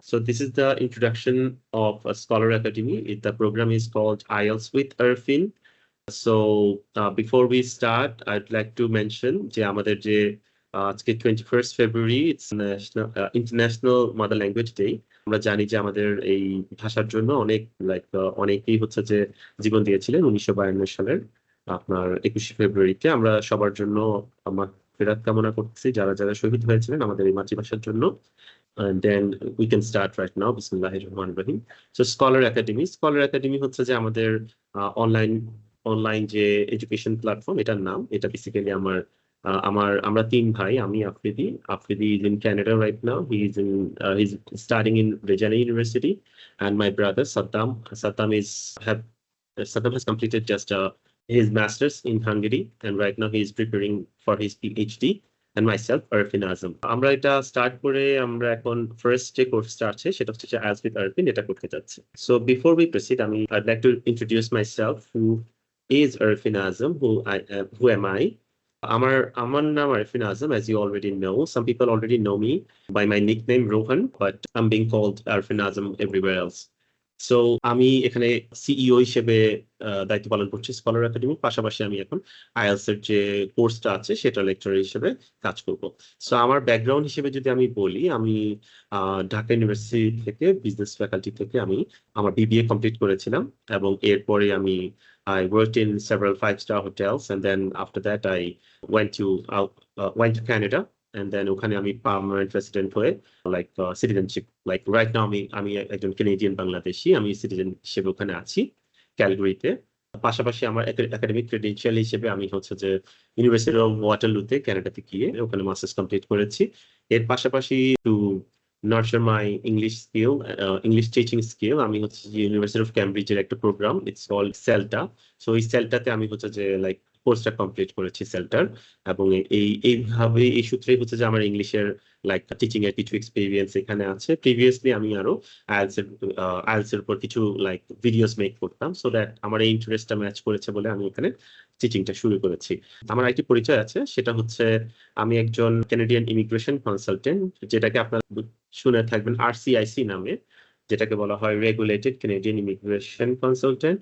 So this is the introduction of a Scholar Academy. The program is called IELTS with Arfin. So before we start, I'd like to mention যে আমাদের যে আজকে 21st February, it's national international mother language day. আমরা জানি যে আমাদের এই ভাষার জন্য অনেকেই হচ্ছে যে জীবন দিয়েছিলেন 1952 সালের আপনার 21শে ফেব্রুয়ারিতে। আমরা সবার জন্য আমার ফেরাত কামনা করতেছি যারা যারা শহীদ হয়েছিলেন আমাদের এই মাতৃভাষার জন্য। And then we can start right now. Bismillahirrahmanirrahim. So Scholar Academy হচ্ছে যে আমাদের অনলাইন যে এডুকেশন প্ল্যাটফর্ম, এটার নাম। এটা বেসিক্যালি আমরা তিন ভাই, আমি Afridi is in Canada right now. He's studying in Regina University, and my brother Saddam has completed just his master's in Hungary, and right now he is preparing for his PhD. And myself, Arfin Azam. আমরা এটা start করে আমরা এখন first যে কোর্সটা আছে সেটা হচ্ছে IELTS with Arfin, এটা করতে যাচ্ছি। So before we proceed, I'd like to introduce myself. Who is Arfin Azam? Who am I? আমার নাম Arfin Azam, as you already know. Some people already know me by my nickname Rohan, but I'm being called Arfin Azam everywhere else. So আমি এখানে CEO হিসেবে দায়িত্ব পালন করছি scholar academy. পাশাপাশি আমি এখন আইএলটিএস এর যে কোর্সটা আছে সেটা লেকচারার হিসেবে কাজ করব। সো আমার ব্যাকগ্রাউন্ড হিসেবে যদি আমি বলি, আমি ঢাকা ইউনিভার্সিটি থেকে বিজনেস ফ্যাকাল্টি থেকে আমি আমার বিবিএ কমপ্লিট করেছিলাম, এবং এরপরে আমি I worked in several 5-star hotels, and then after that I went to Canada, and then ওখানে আমি পার্মানেন্ট রেসিডেন্ট হয়ে সিটিজেনশিপ রাইট নাও আমি একজন কানাডিয়ান বাংলাদেশি, আমি সিটিজেন হিসেবে ওখানে আছি ক্যালগারিতে। পাশাপাশি আমার একাডেমিক ক্রেডেনশিয়াল হিসেবে আমি হচ্ছে যে ইউনিভার্সিটি অফ ওয়াটারলুতে কানাডাতে গিয়ে ওখানে মাস্টার্স কমপ্লিট করেছি। এর পাশাপাশি two nurture my English teaching skill, আমি হচ্ছে যে ইউনিভার্সিটি অফ ক্যামব্রিজের একটা program, it's called CELTA. So এই সেল্টাতে আমি হচ্ছে যে কোর্সটা কমপ্লিট করেছি সেল্টার, এবং এইভাবে এই সূত্রেই হচ্ছে যে আমার ইংলিশের টিচিং এর কিছু এক্সপিরিয়েন্স এখানে আছে। প্রিভিয়াসলি আমি আরো আইএলটিএস এর উপর কিছু ভিডিওস মেক করতাম, সো দ্যাট আমার এই ইন্টারেস্টটা ম্যাচ করেছে বলে আমি এখানে টিচিংটা শুরু করেছি। আমার একটি পরিচয় আছে, সেটা হচ্ছে আমি একজন কানাডিয়ান ইমিগ্রেশন কনসালটেন্ট, যেটাকে আপনারা শুনে থাকবেন আরসিআইসি নামে, যেটাকে বলা হয় regulated Canadian immigration consultant.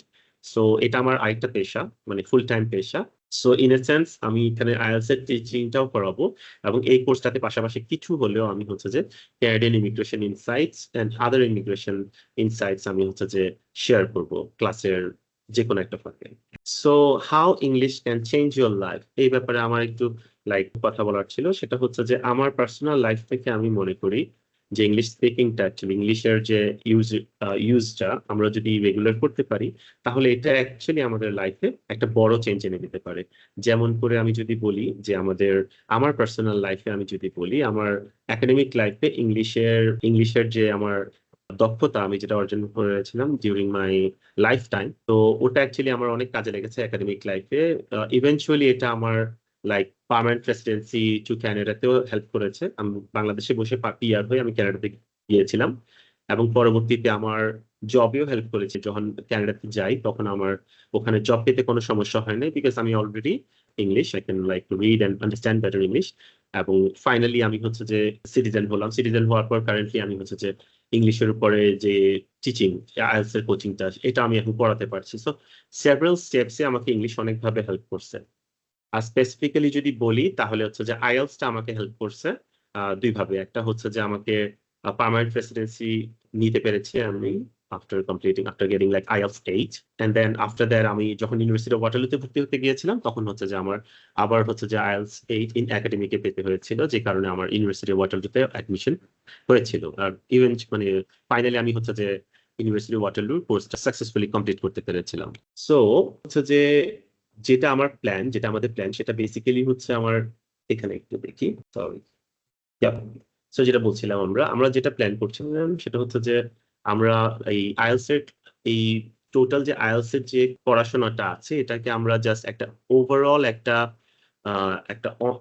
So এটা আমার আরেকটা পেশা, মানে ফুল টাইম পেশা। সো ইন এ সেন্স আমি এখানে আইএলটিএস এর টিচিংটাও করাবো, এবং এই কোর্সটাতে পাশাপাশি কিছু হলেও আমি হচ্ছে যে Canadian immigration insights and other immigration insights আমি হচ্ছে যে শেয়ার করব ক্লাসের যে কোনো একটা ফাঁকে। So how English can change your life, এই ব্যাপারে আমার একটু কথা বলার ছিল। সেটা হচ্ছে যে আমার পার্সোনাল লাইফ থেকে আমি মনে করি যে ইংলিশ স্পিকিংটা, ইংলিশের যে ইউজটা আমরা যদি রেগুলার করতে পারি, তাহলে এটা অ্যাকচুয়ালি আমাদের লাইফে একটা বড় চেঞ্জ এনে দিতে পারে। যেমন করে আমি যদি বলি যে আমার পার্সোনাল লাইফে আমি যদি বলি, আমার একাডেমিক লাইফে ইংলিশের যে আমার দক্ষতা আমি যেটা অর্জন করেছিলাম ডিউরিং মাই লাইফ টাইম, তো ওটা অ্যাকচুয়ালি আমার অনেক কাজে লেগেছে একাডেমিক লাইফে। ইভেনচুয়ালি এটা আমার পার্মানেন্ট রেসিডেন্সি টু ক্যানাডাতেও হেল্প করেছে। আমি বাংলাদেশে বসে পিআর হয়ে আমি ক্যানাডাতে গিয়েছিলাম, এবং পরবর্তীতে আমার জবেও হেল্প করেছে। যখন ক্যানাডাতে যাই তখন আমার ওখানে জব পেতে কোনো সমস্যা হয় না, বিকজ আমি already English, I can read and understand better English. এবং ফাইনালি আমি হচ্ছে যে সিটিজেন হওয়ার পর কারেন্টলি আমি হচ্ছে যে ইংলিশের উপরে যে টিচিং, আইএলটিএস এর কোচিংটা, এটা আমি এখন পড়াতে পারছি। সো সেভারাল স্টেপসে আমাকে ইংলিশ অনেকভাবে হেল্প করছে। আর স্পেসিফিক্যালি যদি বলি, তাহলে হচ্ছে যে আইএলটিএসটা আমাকে হেল্প করছে দুই ভাবে। একটা হচ্ছে যে আমাকে পার্মানেন্ট রেসিডেন্সি নিতে পেরেছি আমি after getting IELTS 8, and then after that আমি যখন ইউনিভার্সিটি অফ ওয়াটারলুতে ভর্তি হতে গিয়েছিলাম, তখন হচ্ছে যে আমার আবার হচ্ছে যে IELTS 8 ইন একাডেমিকে পেতে হয়েছিল, যে কারণে আমার ইউনিভার্সিটি অফ ওয়াটারলুতে অ্যাডমিশন হয়েছিল। আর ইভেন ফাইনালি আমি হচ্ছে যে ইউনিভার্সিটি অফ ওয়াটারলুর কোর্সটা সাকসেসফুলি কমপ্লিট করতে পেরেছিলাম। সো হচ্ছে যে যেটা আমাদের প্ল্যান, সেটা বেসিক্যালি হচ্ছে আমার এখানে একটু দেখি, সরি। সো যেটা বলছিলাম, আমরা যেটা প্ল্যান করছিলাম সেটা হচ্ছে যে আমরা এই আইএলটিএস এর এই টোটাল যে আইএলটিএস এর যে পড়াশোনাটা আছে, এটাকে আমরা জাস্ট একটা ওভারঅল একটা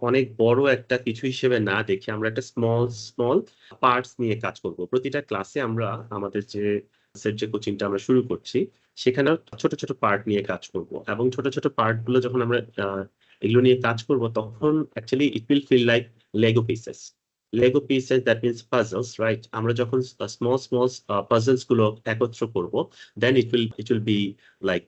অনেক বড় একটা কিছু হিসেবে না দেখে আমরা একটা স্মল পার্টস নিয়ে কাজ করব। প্রতিটা ক্লাসে আমরা আমাদের যে কোচিংটা আমরা শুরু করছি, সেখানে ছোট ছোট পার্ট নিয়ে কাজ করব, এবং ছোট ছোট পার্ট গুলো যখন আমরা এগুলো নিয়ে কাজ করব, তখন actually it will feel like Lego pieces. Lego pieces, that means puzzles, right? আমরা যখন স্মল স্মল পাজলস গুলো একত্র করব, then it will be like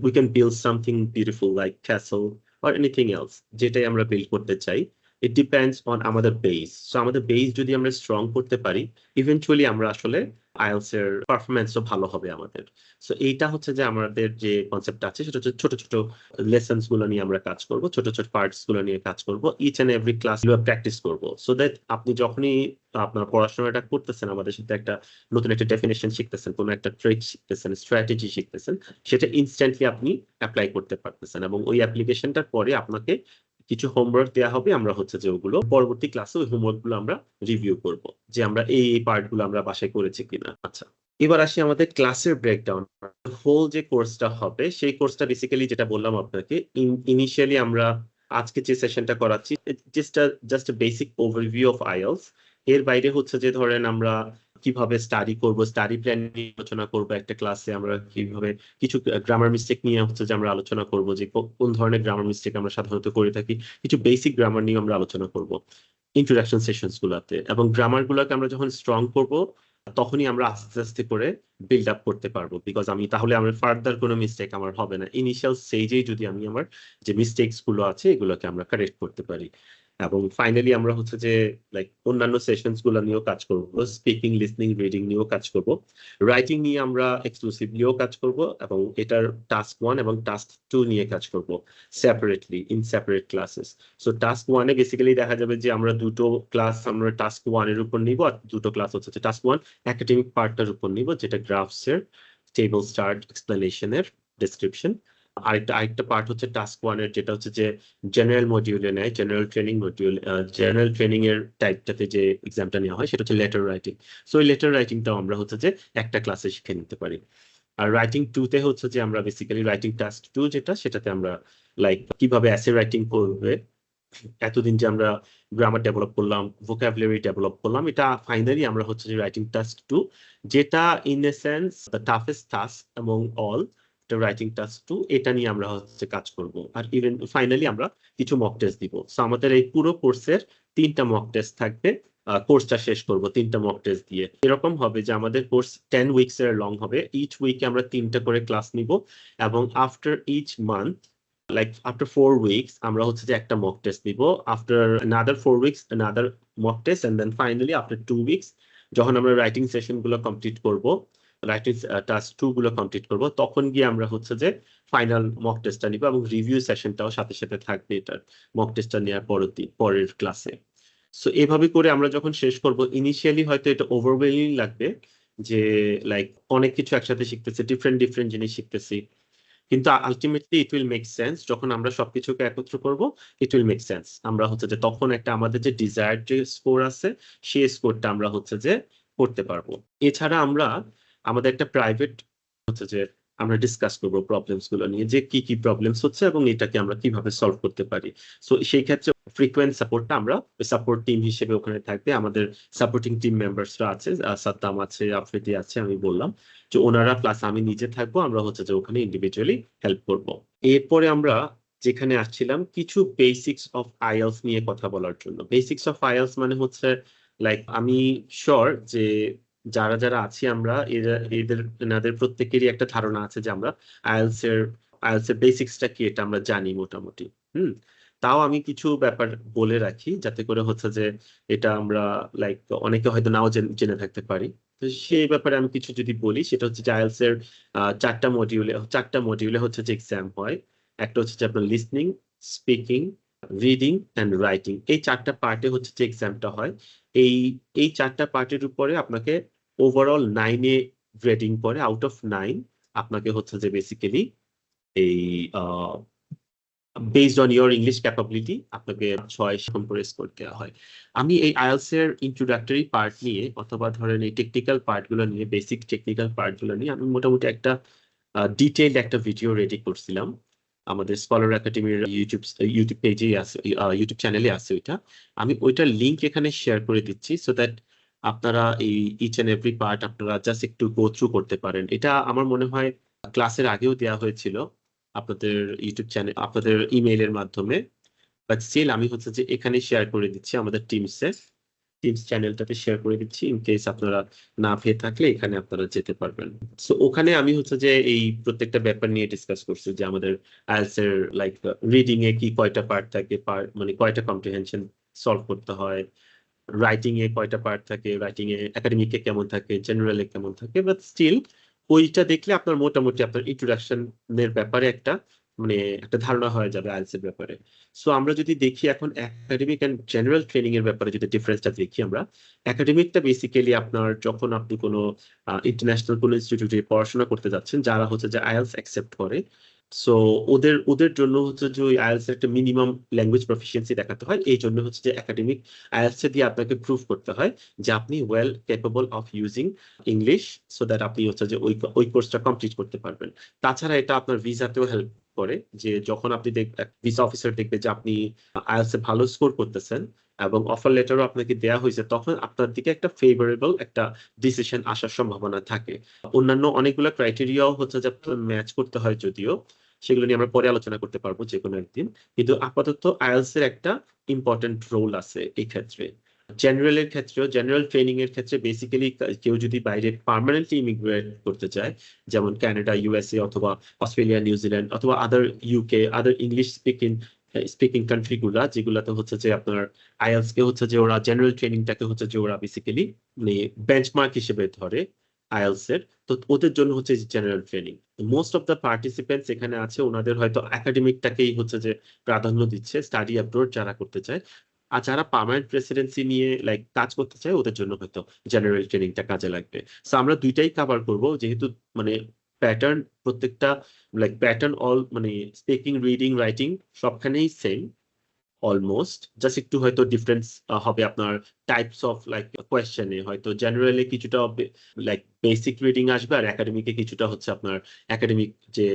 we can build something beautiful like castle or anything else যেটাই আমরা build করতে চাই। It depends on আমাদের বেস। সো আমাদের বেস যদি আমরা স্ট্রং করতে পারি, ইভেন্চুয়ালি আমরা আসলে আইএলটিএস এর পারফরমেন্সও ভালো হবে আমাদের। সো এইটা হচ্ছে যে আমাদের যে কনসেপ্ট আছে সেটা হচ্ছে ছোট ছোট লেসন্স গুলো নিয়ে আমরা কাজ করব, ছোট ছোট পার্টস গুলো নিয়ে কাজ করব, each and every class practice করব, সো দ্যাট আপনি যখনই আপনার পড়াশোনাটা করতেছেন, আমাদের সাথে একটা নতুন একটা ডেফিনেশন শিখতেছেন, কোনো একটা ট্রিক শিখতেছেন, স্ট্র্যাটেজি শিখতেছেন, সেটা ইনস্ট্যান্টলি আপনি অ্যাপ্লাই করতে পারতেছেন। এবং ওই অ্যাপ্লিকেশনটার পরে আপনাকে কিছু হোমওয়ার্ক দেওয়া হবে, আমরা হচ্ছে যে ওগুলো পরবর্তী ক্লাসে ওই হোমওয়ার্ক গুলো আমরা রিভিউ করব, যে আমরা এই পার্ট গুলো আমরা বাসায় করেছি কিনা। আচ্ছা, এবার আসি আমাদের ক্লাসের ব্রেকডাউন। হোল যে কোর্সটা হবে সেই কোর্সটা বেসিক্যালি যেটা বললাম আপনাকে, ইনিশিয়ালি আমরা আজকে যে সেশনটা করাচ্ছি just basic overview of IELTS. এর বাইরে হচ্ছে যে ধরেন আমরা কিভাবে স্টাডি করব, স্টাডি প্ল্যান নিয়ে আলোচনা করব একটা ক্লাসে, আমরা কিভাবে কিছু গ্রামার মিস্টেক নিয়ে হচ্ছে যে আমরা আলোচনা করব, যে কোন ধরনের গ্রামার মিস্টেক আমরা সাধারণত করে থাকি, কিছু বেসিক গ্রামার নিয়ে আমরা আলোচনা করব ইন্ট্রোডাকশন সেশনস গুলাতে। এবং গ্রামার গুলোকে আমরা যখন স্ট্রং করব, তখনই আমরা আস্তে আস্তে করে বিল্ড আপ করতে পারবো, বিকজ আমি তাহলে আমার ফার্দার কোনো মিস্টেক আমার হবে না। ইনিশিয়াল স্টেজেই যদি আমি আমার যে মিস্টেকস গুলো আছে এগুলোকে আমরা কারেক্ট করতে পারি। এবং ফাইনালি আমরা হচ্ছে যে লাইক অন্যান্য সেশনস গুলো নিয়েও কাজ করব, স্পিকিং, লিসনিং, রিডিং নিয়েও কাজ করব, রাইটিং নিয়ে আমরা এক্সক্লুসিভলিও কাজ করব, এবং এটার টাস্ক 1 এবং টাস্ক 2 নিয়ে কাজ করব separately in separate classes. So task 1 A basically দেখা যাবে যে আমরা দুটো ক্লাস আমরা টাস্ক 1 এর উপর নিব, আর দুটো ক্লাস হচ্ছে টাস্ক 1 একাডেমিক পার্টটার উপর নিব, যেটা গ্রাফস এর, টেবল স্টার্ট, এক্সপ্লেনেশন এর, ডেসক্রিপশন। আরেকটা পার্ট হচ্ছে টাস্ক 1 এর, যেটা হচ্ছে যে জেনারেল মডিউলে নেয়, general training module, general training এর টাইপটাতে যে এক্সামটা নেওয়া হয় সেটা হচ্ছে লেটার রাইটিং। সো এই লেটার রাইটিংটাও আমরা হচ্ছে যে একটা ক্লাসে শিখে নিতে পারি। আর রাইটিং 2 তে হচ্ছে যে আমরা বেসিক্যালি রাইটিং টাস্ক 2 যেটা, সেটাতে আমরা লাইক কিভাবে এসে রাইটিং করবে, এতদিন যে আমরা গ্রামার ডেভেলপ করলাম, ভোকাবুলারি ডেভেলপ করলাম, এটা ফাইনালি আমরা হচ্ছে যে রাইটিং টাস্ক 2, যেটা in a sense the toughest task among all, writing task 2, এটা নিয়ে আমরা হচ্ছে কাজ করব। আর ইভেন ফাইনালি আমরা কিছু মক টেস্ট দিব। সো আমাদের এই পুরো কোর্সের 3টা মক টেস্ট থাকবে। কোর্সটা শেষ করব 3টা মক টেস্ট দিয়ে। এরকম হবে যে আমাদের কোর্স 10 উইকস এর লং হবে, ইচ উইকে আমরা 3টা করে ক্লাস নিব, এবং after each month, like after 4 weeks আমরা হচ্ছে যে একটা mock test দিব, after another 4 weeks another mock test, and then finally after 2 weeks যখন আমরা রাইটিং সেশন গুলো কমপ্লিট করব, রাইটিং টাস্ক 2 গুলো কমপ্লিট করব, তখন গিয়ে আমরা হচ্ছে যে ফাইনাল মক টেস্টটা নিব, এবং রিভিউ সেশনটাও সাথে সাথে থাকবে এটার, মক টেস্টটা নেওয়ার পরের ক্লাসে। সো এভাবে করে আমরা যখন শেষ করব, ইনিশিয়ালি হয়তো এটা ওভারওয়েলিং লাগবে, যে লাইক অনেক কিছু একসাথে শিখতেছি, ডিফারেন্ট ডিফারেন্ট জিনিস শিখতেছি, কিন্তু ultimately it will make sense যখন আমরা সবকিছুকে একত্র করব। ইট উইল মেক সেন্স, আমরা হচ্ছে যে তখন একটা আমাদের যে ডিজায়ার্ড যে স্কোর আছে সেই স্কোরটা আমরা হচ্ছে যে করতে পারবো। এছাড়া আমরা আমাদের একটা প্রাইভেট হচ্ছে যে আমরা ডিসকাস করবো প্রবলেমস গুলো নিয়ে, যে কি কি প্রবলেমস হচ্ছে এবং এটাকে আমরা কিভাবে সলভ করতে পারি। সো সেই ক্ষেত্রে ফ্রিকোয়েন্ট সাপোর্টটা আমরা সাপোর্ট টিম হিসেবে ওখানে থাকবে, আমাদের সাপোর্টিং টিম মেম্বার্সরা আছে, সাদ্দাম আছে, আফ্রিদি আছে, আমি বললাম যে ওনারা, প্লাস আমি নিজে থাকবো, আমরা হচ্ছে যে ওখানে ইন্ডিভিজুয়ালি হেল্প করব। এরপরে আমরা যেখানে আসছিলাম কিছু বেসিক্স অফ আইএলটিএস নিয়ে কথা বলার জন্য। বেসিক্স অফ আইএলটিএস মানে হচ্ছে লাইক আমি শিওর যে যারা যারা আছি আমরা এনাদের প্রত্যেকেরই একটা ধারণা আছে যে আমরা আইএলটিএস এর বেসিক্সটা কি এটা আমরা জানি মোটামুটি। হুম। তাও আমি কিছু ব্যাপার বলে রাখি যাতে করে হচ্ছে যে এটা আমরা লাইক অনেকে হয়তো নাও জেনে থাকতে পারি। তো সেই ব্যাপারে আমি কিছু যদি বলি, সেটা হচ্ছে যে আইএলটিএস এর 4টা মডিউলে হচ্ছে যে এক্সাম হয়। একটা হচ্ছে যে আপনার listening, speaking, reading and writing, এই 4টা পার্টে হচ্ছে যে এক্সামটা হয়। এই এই 4টা পার্টের উপরে আপনাকে ওভারঅল 9 গ্রেডিং পরে, আউট অফ 9 আপনাকে হচ্ছে যে বেসিক্যালি এই based on your English capability আপনাকে 6 করে স্কোর দেওয়া হয়। আমি এই আইএলটিএস এর ইন্ট্রোডাক্টরি পার্ট নিয়ে, অথবা ধরেন এই টেকনিক্যাল পার্ট গুলো নিয়ে, বেসিক টেকনিক্যাল পার্ট গুলো নিয়ে আমি মোটামুটি একটা ডিটেইলড একটা ভিডিও রেডি করছিলাম। আমাদের স্কলার একাডেমির ইউটিউব পেজেই আছে, ইউটিউব চ্যানেলে আছে ওইটা। আমি ওইটার লিঙ্ক এখানে শেয়ার করে দিচ্ছি, সো দ্যাট আপনারা এই ইচ এন্ড এভরি পার্ট আপনারা জাস্ট একটু গো থ্রু করতে পারেন। এটা আমার মনে হয় ক্লাসের আগেও দেওয়া হয়েছিল আপনাদের ইউটিউব চ্যানেল, আপনাদের ইমেইলের মাধ্যমে, বাট স্টিল আমি হচ্ছে যে এখানে শেয়ার করে দিচ্ছি আমাদের টিমসে। টিপস চ্যানেলটাতে শেয়ার করে দিচ্ছি, ইন কেস আপনারা না পেয়ে থাকলে এখানে আপনারা যেতে পারবেন। সো ওখানে আমি হচ্ছে যে এই প্রত্যেকটা ব্যাপার নিয়ে ডিসকাস করছি, যে আমাদের আইএলটিএস এর লাইক রিডিং এ কি কয়টা পার্ট থাকে, মানে কয়টা কম্প্রিহেনশন সলভ করতে হয়, রাইটিং এ কয়টা পার্ট থাকে, রাইটিং এ একাডেমিকে কেমন থাকে, জেনারেলে কেমন থাকে, বাট স্টিল ওইটা দেখলে আপনার মোটামুটি আপনার ইন্ট্রোডাকশনের ব্যাপারে একটা মানে একটা ধারণা হয়ে যাবে আইএলটিএস এর ব্যাপারে। সো আমরা যদি দেখি এখন একাডেমিক এন্ড জেনারেল ট্রেনিং এর ব্যাপারে যদি ডিফারেন্সটা দেখি আমরা, একাডেমিকটা বেসিক্যালি আপনার যখন আপনি কোনো ইন্টারন্যাশনাল কোনো ইনস্টিটিউটে পড়াশোনা করতে যাচ্ছেন, যারা হচ্ছে যে আইএলটিএস অ্যাকসেপ্ট করে, সো ওদের ওদের জন্য হচ্ছে যে ওই আইএলটিএস এর একটা মিনিমাম ল্যাঙ্গুয়েজ প্রফিসিয়েন্সি দেখাতে হয়। এই জন্য হচ্ছে যে একাডেমিক আইএলটিএস দিয়ে আপনাকে প্রুভ করতে হয় যে আপনি well capable of using English, so that আপনি হচ্ছে যে ওই কোর্সটা কমপ্লিট করতে পারবেন। তাছাড়া এটা আপনার ভিসাতেও হেল্প করে, যে যখন আপনি ভিসা অফিসার দেখবে যে আপনি আইএলটিএস এ ভালো স্কোর করতেছেন এবং অফার লেটারও আপনাকে দেওয়া হয়েছে, তখন আপনার দিকে একটা ফেভারেবল একটা ডিসিশন আসার সম্ভাবনা থাকে। অন্যান্য অনেকগুলো ক্রাইটেরিয়াও হচ্ছে যে আপনার ম্যাচ করতে হয়, যদিও সেগুলো নিয়ে আমরা পরে আলোচনা করতে পারবো যে কোনো একদিন। কিন্তু আপাতত আইএলটিএস এর একটা ইম্পর্টেন্ট রোল আছে এই ক্ষেত্রে। জেনারেলের ক্ষেত্রেও, জেনারেল ট্রেনিং এর ক্ষেত্রে বেসিক্যালি কেউ যদি বাইরে পার্মানেন্টলি ইমিগ্রেট করতে চায়, যেমন কানাডা, ইউএসএ অথবা অস্ট্রেলিয়া, নিউজিল্যান্ড অথবা আদার ইউকে, আদার ইংলিশ স্পিকিং কান্ট্রি গুলা, যেগুলাতে হচ্ছে যে আপনার আইএলটিএস কে হচ্ছে যে ওরা জেনারেল ট্রেনিংটাকে হচ্ছে যে ওরা বেসিক্যালি মানে বেঞ্চমার্ক হিসেবে ধরে আইএলটিএস এর, তো ওদের জন্য হচ্ছে general training. Most of the participants এখানে আছে, ওনাদের হয়তো একাডেমিকটাকেই হচ্ছে যে প্রাধান্য দিচ্ছে, স্টাডি অ্যাব্রোড যারা করতে চায়। আর যারা পার্মানেন্ট রেসিডেন্সি নিয়ে লাইক কাজ করতে চায়, ওদের জন্য হয়তো জেনারেল ট্রেনিংটা কাজে লাগবে। সো আমরা দুইটাই কভার করব, যেহেতু মানে প্যাটার্ন প্রত্যেকটা লাইক প্যাটার্ন অল মানে স্পিকিং, রিডিং, রাইটিং সবখানেই সেম অলমোস্ট, জাস্ট একটু হয়তো ডিফারেন্স হবে আপনার টাইপস অফ লাইক কোয়েশ্চেনে, হয়তো জেনারেলি কিছুটা লাইক বেসিক রিডিং আসবে, আর একাডেমিকে কিছুটা হচ্ছে আপনার একাডেমিক যে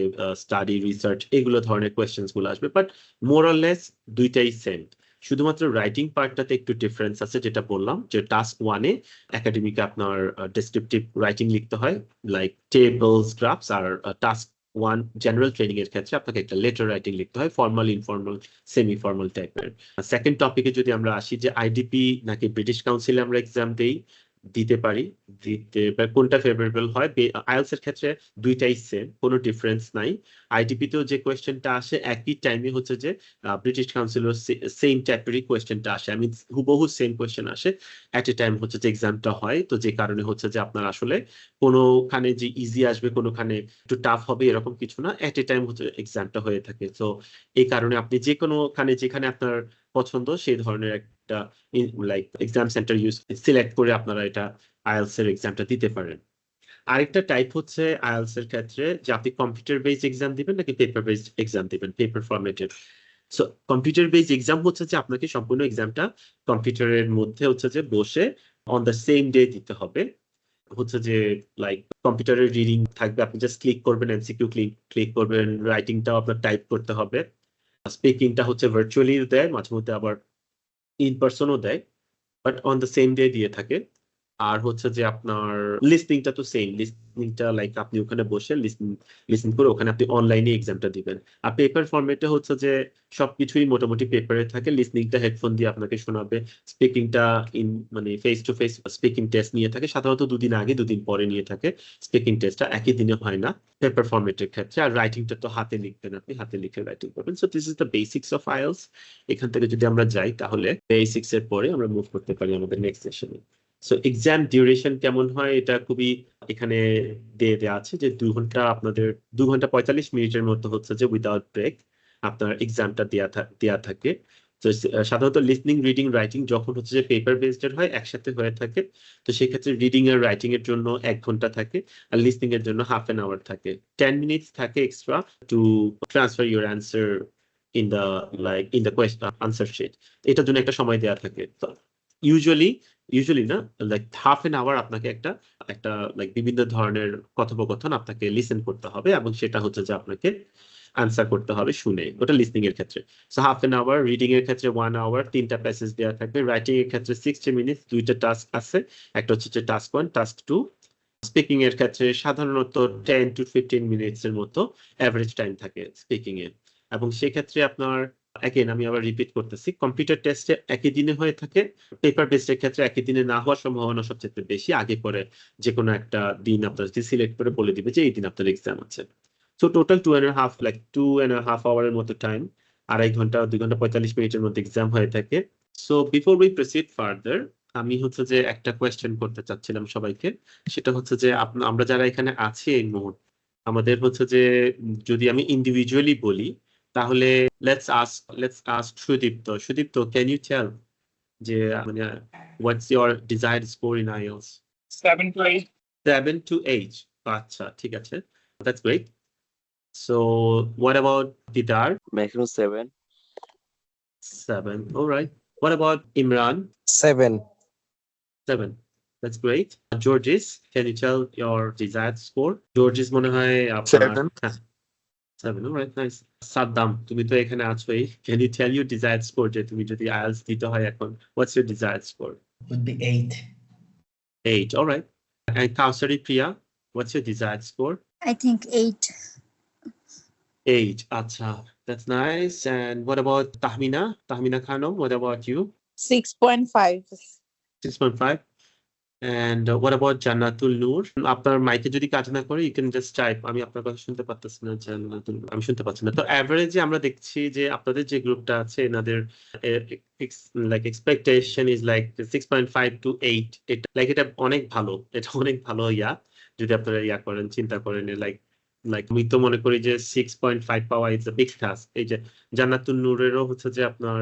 স্টাডি রিসার্চ এগুলো ধরনের কোয়েশ্চেন্স গুলো আসবে, বাট মোর অর লেস দুইটাই সেম। শুধুমাত্র রাইটিং পার্টটাতে একটু ডিফারেন্স আছে, যেটা বললাম যে টাস্ক ওয়ানে একাডেমিকে আপনার ডেসক্রিপটিভ রাইটিং লিখতে হয় লাইক টেবলস, গ্রাফস, আর টাস্ক ওয়ান জেনারেল ট্রেনিং এর ক্ষেত্রে আপনাকে একটা লেটার রাইটিং লিখতে হয়, ফর্মাল, ইনফর্মাল, সেমি ফর্মাল টাইপের। সেকেন্ড টপিকে যদি আমরা আসি, যে আইডিপি নাকি ব্রিটিশ কাউন্সিলে আমরা এক্সাম দিতে পারি, কোনটা ফেভারেবল হয়, আইএলটিএস এর ক্ষেত্রে দুইটাই সেম, কোনো ডিফারেন্স নাই। আইডিপি তেও যে কোয়েশ্চেনটা আসে একই টাইমে হচ্ছে যে ব্রিটিশ কাউন্সিলের সেম টাইপেরই কোয়েশ্চেনটা আসে, আমি হুবহু সেম কোয়েশ্চেন আসে, এট এ টাইম হচ্ছে যে এক্সামটা হয়। তো যে কারণে হচ্ছে যে আপনার আসলে কোনোখানে যে ইজি আসবে, কোনোখানে একটু টাফ হবে এরকম কিছু না, এট এ টাইম হচ্ছে এক্সামটা হয়ে থাকে। তো এই কারণে আপনি যে কোনোখানে যেখানে আপনার পছন্দ সেই ধরনের একটা লাইক এক্সাম সেন্টার সিলেক্ট করে আপনারা এটা আইএলটিএস এর এক্সামটা দিতে পারেন। আরেকটা টাইপ হচ্ছে আইএলটিএস এর ক্ষেত্রে, যে আপনি কম্পিউটার বেসড এক্সাম দিবেন নাকি পেপার বেসড এক্সাম দিবেন, পেপার ফরম্যাটের। সো কম্পিউটার বেসড এক্সাম হচ্ছে যে আপনাকে সম্পূর্ণ এক্সামটা কম্পিউটারের মধ্যে হচ্ছে যে বসে অন দ্য সেম ডে দিতে হবে। হচ্ছে যে লাইক কম্পিউটারের রিডিং থাকবে, আপনি জাস্ট ক্লিক করবেন, এমসিকিউ ক্লিক ক্লিক করবেন, রাইটিংটাও আপনার টাইপ করতে হবে, স্পিকিংটা হচ্ছে ভার্চুয়ালি দেয়, মাঝে মধ্যে আবার ইন পার্সনও দেয়, but on the same day দিয়ে থাকে। আর হচ্ছে যে আপনার লিসনিংটা তো সেম, লিসনিংটা লাইক আপনি ওখানে বসে লিসন করে ওখানে আপনি অনলাইনে এক্সামটা দিবেন। আর পেপার ফরম্যাটে হচ্ছে যে সবকিছুই মোটামুটি পেপারে থাকে, লিসনিংটা হেডফোন দিয়ে আপনাকে শোনাবে, স্পিকিংটা মানে face to face speaking test নিয়ে থাকে, সাধারণত দুদিন আগে দুদিন পরে নিয়ে থাকে, স্পিকিং টেস্টটা একই দিনে হয় না পেপার ফরম্যাটের ক্ষেত্রে। আর রাইটিংটা তো হাতে লিখবেন, আপনি হাতে লিখে রাইটিং করবেন। So this is the basics of IELTS. এখান থেকে যদি আমরা যাই, তাহলে বেসিক্স এর পরে আমরা মুভ করতে পারি আমাদের নেক্সট সেশনে। সো এক্সাম ডিউরেশন কেমন হয় এটা খুবই এখানে দিয়ে দেওয়া আছে, যে 2 ঘন্টা, আপনাদের 2 ঘন্টা 45 মিনিটের মতো হচ্ছে যে উইদাউট ব্রেক আপনার এক্সামটা দেওয়া থাকে। তো সাধারণত লিসনিং, রিডিং, রাইটিং যখন হচ্ছে যে পেপার বেসড হয় একসাথে হয়ে থাকে, তো সেক্ষেত্রে রিডিং আর রাইটিং এর জন্য 1 ঘন্টা থাকে, আর লিসনিং এর জন্য হাফ অ্যান আওয়ার থাকে। 10 মিনিটস থাকে extra to transfer your answer in the in the question answer sheet, এটার জন্য একটা সময় দেওয়া থাকে। তো ইউজুয়ালি ইউজুয়ালি না, লাইক হাফ এন আওয়ার আপনাকে একটা একটা লাইক বিভিন্ন ধরনের কথোপকথন আপনাকে লিসেন করতে হবে, এবং সেটা হচ্ছে যে আপনাকে আনসার করতে হবে শুনে, ওটা লিসনিং এর ক্ষেত্রে। So half an hour, reading এর ক্ষেত্রে 1 আওয়ার, 3টা প্যাসেজ দেওয়া থাকবে, রাইটিং এর ক্ষেত্রে 60 মিনিটস, 2টা টাস্ক আছে, একটা হচ্ছে যে টাস্ক 1, টাস্ক 2। স্পিকিং এর ক্ষেত্রে সাধারণত 10 to 15 মিনিটস এর মতো অ্যাভারেজ টাইম থাকে স্পিকিং এ, এবং সেক্ষেত্রে আপনার অ্যাগেন আমি আবার রিপিট করতেছি, কম্পিউটার টেস্টে একই দিনে হয়ে থাকে, পেপার বেসডের ক্ষেত্রে একই দিনে না হওয়ার সম্ভাবনা সবচেয়ে বেশি। আগে পরে যে কোনো একটা দিন আপনার সিলেক্ট করে বলে দিবে যে এই দিন আপনার এক্সাম আছে। সো টোটাল 2.5 লাইক 2.5 আওয়ারের মতো টাইম, 2.5 ঘন্টা 2 ঘন্টা 45 মিনিটের মধ্যে এক্সাম হয়ে থাকে। So before we proceed further, আমি হচ্ছে যে একটা কোয়েশ্চেন করতে চাচ্ছিলাম সবাইকে। সেটা হচ্ছে যে আমরা যারা এখানে আছি এই মুহূর্তে, আমাদের হচ্ছে যে যদি আমি ইন্ডিভিজুয়ালি বলি, তাহলে let's ask Sudipta. Sudipta, can you tell যে মানে what's your desired score in IELTS? 7 to 8. 7 to 8, আচ্ছা ঠিক আছে, that's great. So what about Didar? Maximum 7. 7, alright. What about Imran? 7. 7, that's great. Georges, can you tell your desired score? Georges মনে হয় আপনার 7. 7, alright, nice. Saddam, তুমি তো এখানে আছোই, can you tell your desired score যে তুমি যদি IELTS দিতে হয় এখন, what's your desired score? Would be 8. 8, alright. And Kausari Priya, what's your desired score? I think 8. 8, acha, that's nice. And what about Tahmina Khanum, what about you? 6.5. 6.5. And what about Jannatul Noor? আপনার মাইকে যদি কাজ না করে, you can just type. আমি আপনার কথা শুনতে পাচ্ছি না, জান্নাতুল, আমি শুনতে পাচ্ছি না। তো এভারেজে আমরা দেখছি যে আপনাদের যে গ্রুপটা আছে, এনাদের like expectation is like 6.5 to 8। এটা লাইক এটা অনেক ভালো, এটা অনেক ভালো যদি আপনারা করেন, চিন্তা করেন, লাইক আমি তো মনে করি যে 6.5 পাওয়া ইজ আ বিগ টাস্ক। এই যে জান্নাতুল নূরেরও হচ্ছে যে আপনার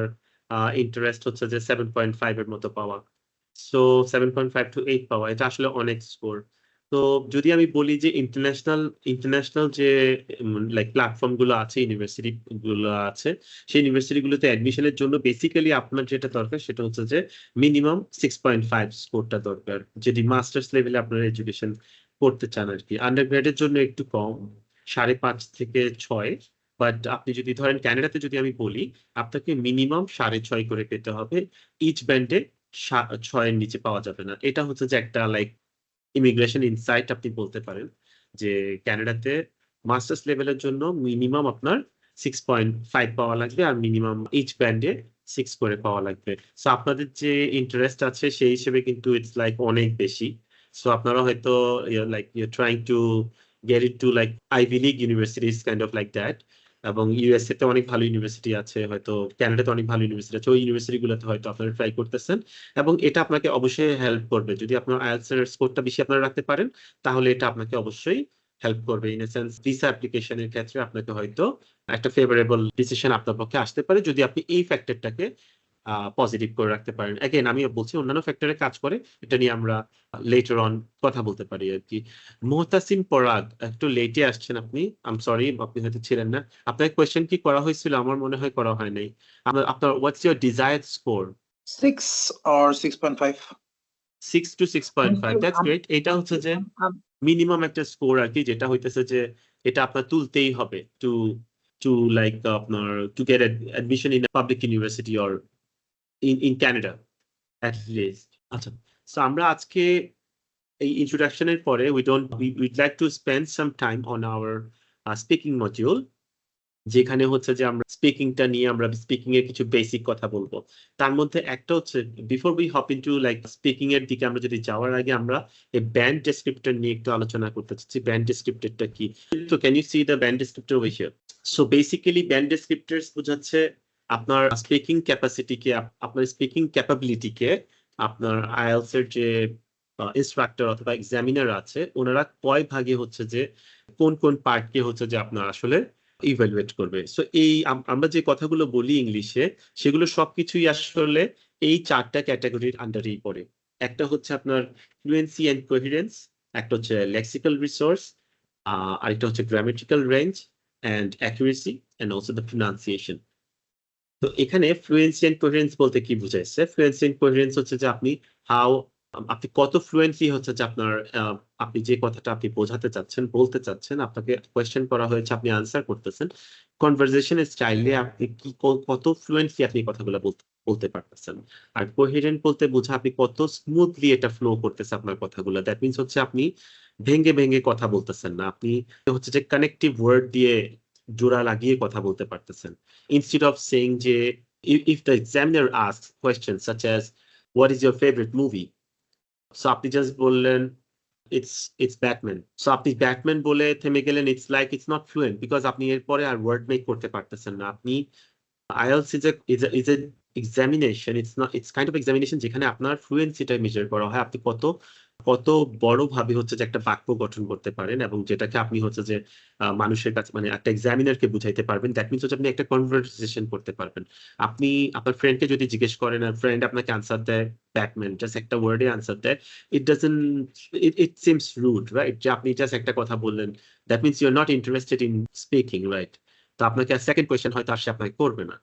ইন্টারেস্ট হচ্ছে যে 7.5 এর মতো পাওয়া। সো 7.5 to 8 পাওয়া, এটা আসলে অনেক স্কোর। তো যদি আমি বলি যে ইন্টারন্যাশনাল যে লাইক প্ল্যাটফর্ম গুলো আছে, ইউনিভার্সিটি গুলো আছে, সেই ইউনিভার্সিটি গুলোতে অ্যাডমিশনের জন্য বেসিক্যালি আপনার যেটা দরকার সেটা হচ্ছে যে মিনিমাম 6.5 স্কোরটা দরকার, যদি মাস্টার্স লেভেলে আপনার এডুকেশন করতে চান আর কি। আন্ডারগ্রেডের জন্য একটু কম, 5.5 থেকে 6। বাট আপনি যদি ধরেন ক্যানাডাতে যদি আমি বলি, আপনাকে মিনিমাম 6.5 করে পেতে হবে, ইচ ব্যান্ডে 6-এর নিচে পাওয়া যাবে না। এটা হচ্ছে যে একটা লাইক ইমিগ্রেশন ইনসাইট আপনি বলতে পারেন, যে ক্যানাডাতে মাস্টার্স লেভেলের জন্য মিনিমাম আপনার 6.5 পাওয়া লাগবে, আর মিনিমাম ইচ ব্যান্ডে 6 করে পাওয়া লাগবে। সো আপনাদের যে ইন্টারেস্ট আছে সেই হিসেবে কিন্তু ইটস লাইক অনেক বেশি। সো আপনারা হয়তো like your trying to get it to like Ivy League universities kind of like that. এবং ইউএসএ তে অনেক ভালো ইউনিভার্সিটি আছে, হয়তো ক্যানাডাতে অনেক ভালো ইউনিভার্সিটি আছে, ওই ইউনিভার্সিটি গুলোতে হয়তো আপনারা ট্রাই করতেছেন। এবং এটা আপনাকে অবশ্যই হেল্প করবে, যদি আপনার আইএলটিএস এর স্কোরটা বেশি আপনারা রাখতে পারেন, তাহলে এটা আপনাকে অবশ্যই হেল্প করবে। ইন এ সেন্স ভিসা অ্যাপ্লিকেশনের ক্ষেত্রে আপনাকে হয়তো একটা ফেভারেবল ডিসিশন আপনার পক্ষে আসতে পারে, যদি আপনি এই ফ্যাক্টরটাকে পজিটিভ করে রাখতে পারেন। অ্যাগেন আমি বলছি অন্যান্য ফ্যাক্টরে কাজ করে, এটা নিয়ে আমরা লেটার অন কথা বলতে পারি আর কি। মুহতাসিম পরাগ, একটু লেটে আসছেন আপনি, আই এম সরি, আপনি হয়তো ছিলেন না। আপনার কোয়েশ্চেন কি করা হয়েছিল? আমার মনে হয় করা হয় নাই। আপনার what's your desired score? 6 or 6.5. 6 to 6.5, that's great. এটা হচ্ছে যে মিনিমাম একটা স্কোর আর কি, যেটা হইতেছে যে এটা আপনার তুলতেই হবে টু লাইক আপনার to get admission in public university or in Canada at least. আচ্ছা, সো আমরা আজকে এই ইন্ট্রোডাকশনের পরে we'd like to spend some time on our speaking module, যেখানে হচ্ছে যে আমরা স্পিকিংটা নিয়ে আমরা স্পিকিং এর কিছু বেসিক কথা বলবো। তার মধ্যে একটা হচ্ছে, before we hop into like speaking এর দিকে আমরা যদি যাওয়ার আগে আমরা এই ব্যান্ড ডেসক্রিপ্টর নিয়ে একটু আলোচনা করতে চাচ্ছি। ব্যান্ড ডেসক্রিপ্টরটা কি? তো can you see the band descriptor over here? So basically band descriptors বোঝাচ্ছে আপনার স্পিকিং ক্যাপাসিটিকে, আপনার স্পিকিং ক্যাপাবিলিটিকে আপনার আইএলটিএস এর যে ইনস্ট্রাক্টর অথবা এক্সামিনার আছে, ওনারা কয় ভাগে হচ্ছে যে কোন পার্টকে হচ্ছে যে আপনার আসলে ইভ্যালুয়েট করবে। সো এই আমরা যে কথাগুলো বলি ইংলিশে, সেগুলো সবকিছুই আসলে এই 4টা ক্যাটাগরির আন্ডারেই পড়ে। একটা হচ্ছে আপনার ফ্লুয়েন্সি এন্ড কোহেরেন্স, একটা হচ্ছে লেক্সিক্যাল রিসোর্স, আরেকটা হচ্ছে grammatical range and accuracy and also the pronunciation. তো এখানে ফ্লুয়েন্সি এন্ড কোহেরেন্স বলতে কি বুঝাইছে? ফ্লুয়েন্সি এন্ড কোহেরেন্স হচ্ছে যে আপনি কত ফ্লুয়েন্টলি হচ্ছে যে আপনার আপনি যে কথাটা আপনি বোঝাতে চাচ্ছেন, বলতে চাচ্ছেন, আপনাকে কোয়েশ্চেন করা হয়েছে, আপনি আনসার করতেছেন, কনভারসেশনের স্টাইলে আপনি কত ফ্লুয়েন্টলি আপনি কথাগুলো বলতে পারতেছেন। আর কোহেরেন্ট বলতে বোঝা আপনি কত স্মুথলি এটা ফ্লো করতেছে আপনার কথাগুলো। দ্যাট মিনস হচ্ছে আপনি ভেঙে ভেঙে কথা বলতেছেন না, আপনি হচ্ছে যে কানেক্টিভ ওয়ার্ড দিয়ে জোড়া লাগিয়ে কথা বলতে পারতেছেন instead of saying যে if the examiner asks questions such as what is your favorite movie, so আপনি জাস্ট বললেন it's Batman, so আপনি ব্যাটম্যান বলে থেমে গেলেন, it's like it's not fluent because আপনি এরপরে আর ওয়ার্ড মেক করতে পারতেছেন না। আপনি IELTS is a examination, it's kind of examination যেখানে আপনার ফ্লুয়েন্সিটা মেজার করা হয়, আপনি কত বড় ভাবে হচ্ছে যে একটা বাক্য গঠন করতে পারেন এবং যেটাকে আপনি হচ্ছে যে মানুষের কাছে মানে একটা এক্সামিনারকে বুঝাইতে পারবেন। দ্যাট মিনস হচ্ছে আপনি একটা কনভারসেশন করতে পারবেন। আপনি আপনার ফ্রেন্ডকে যদি জিজ্ঞেস করেন আর ফ্রেন্ড আপনাকে আনসার দেয় ব্যাটম্যান, জাস্ট একটা ওয়ার্ডে আনসার দেয়, ইট সিমস রুড, রাইট? যে আপনি জাস্ট একটা কথা বললেন, that means you are not interested in speaking, right? তো আপনাকে সেকেন্ড কোয়েশ্চেন হয়তো আর সে আপনাকে করবে না।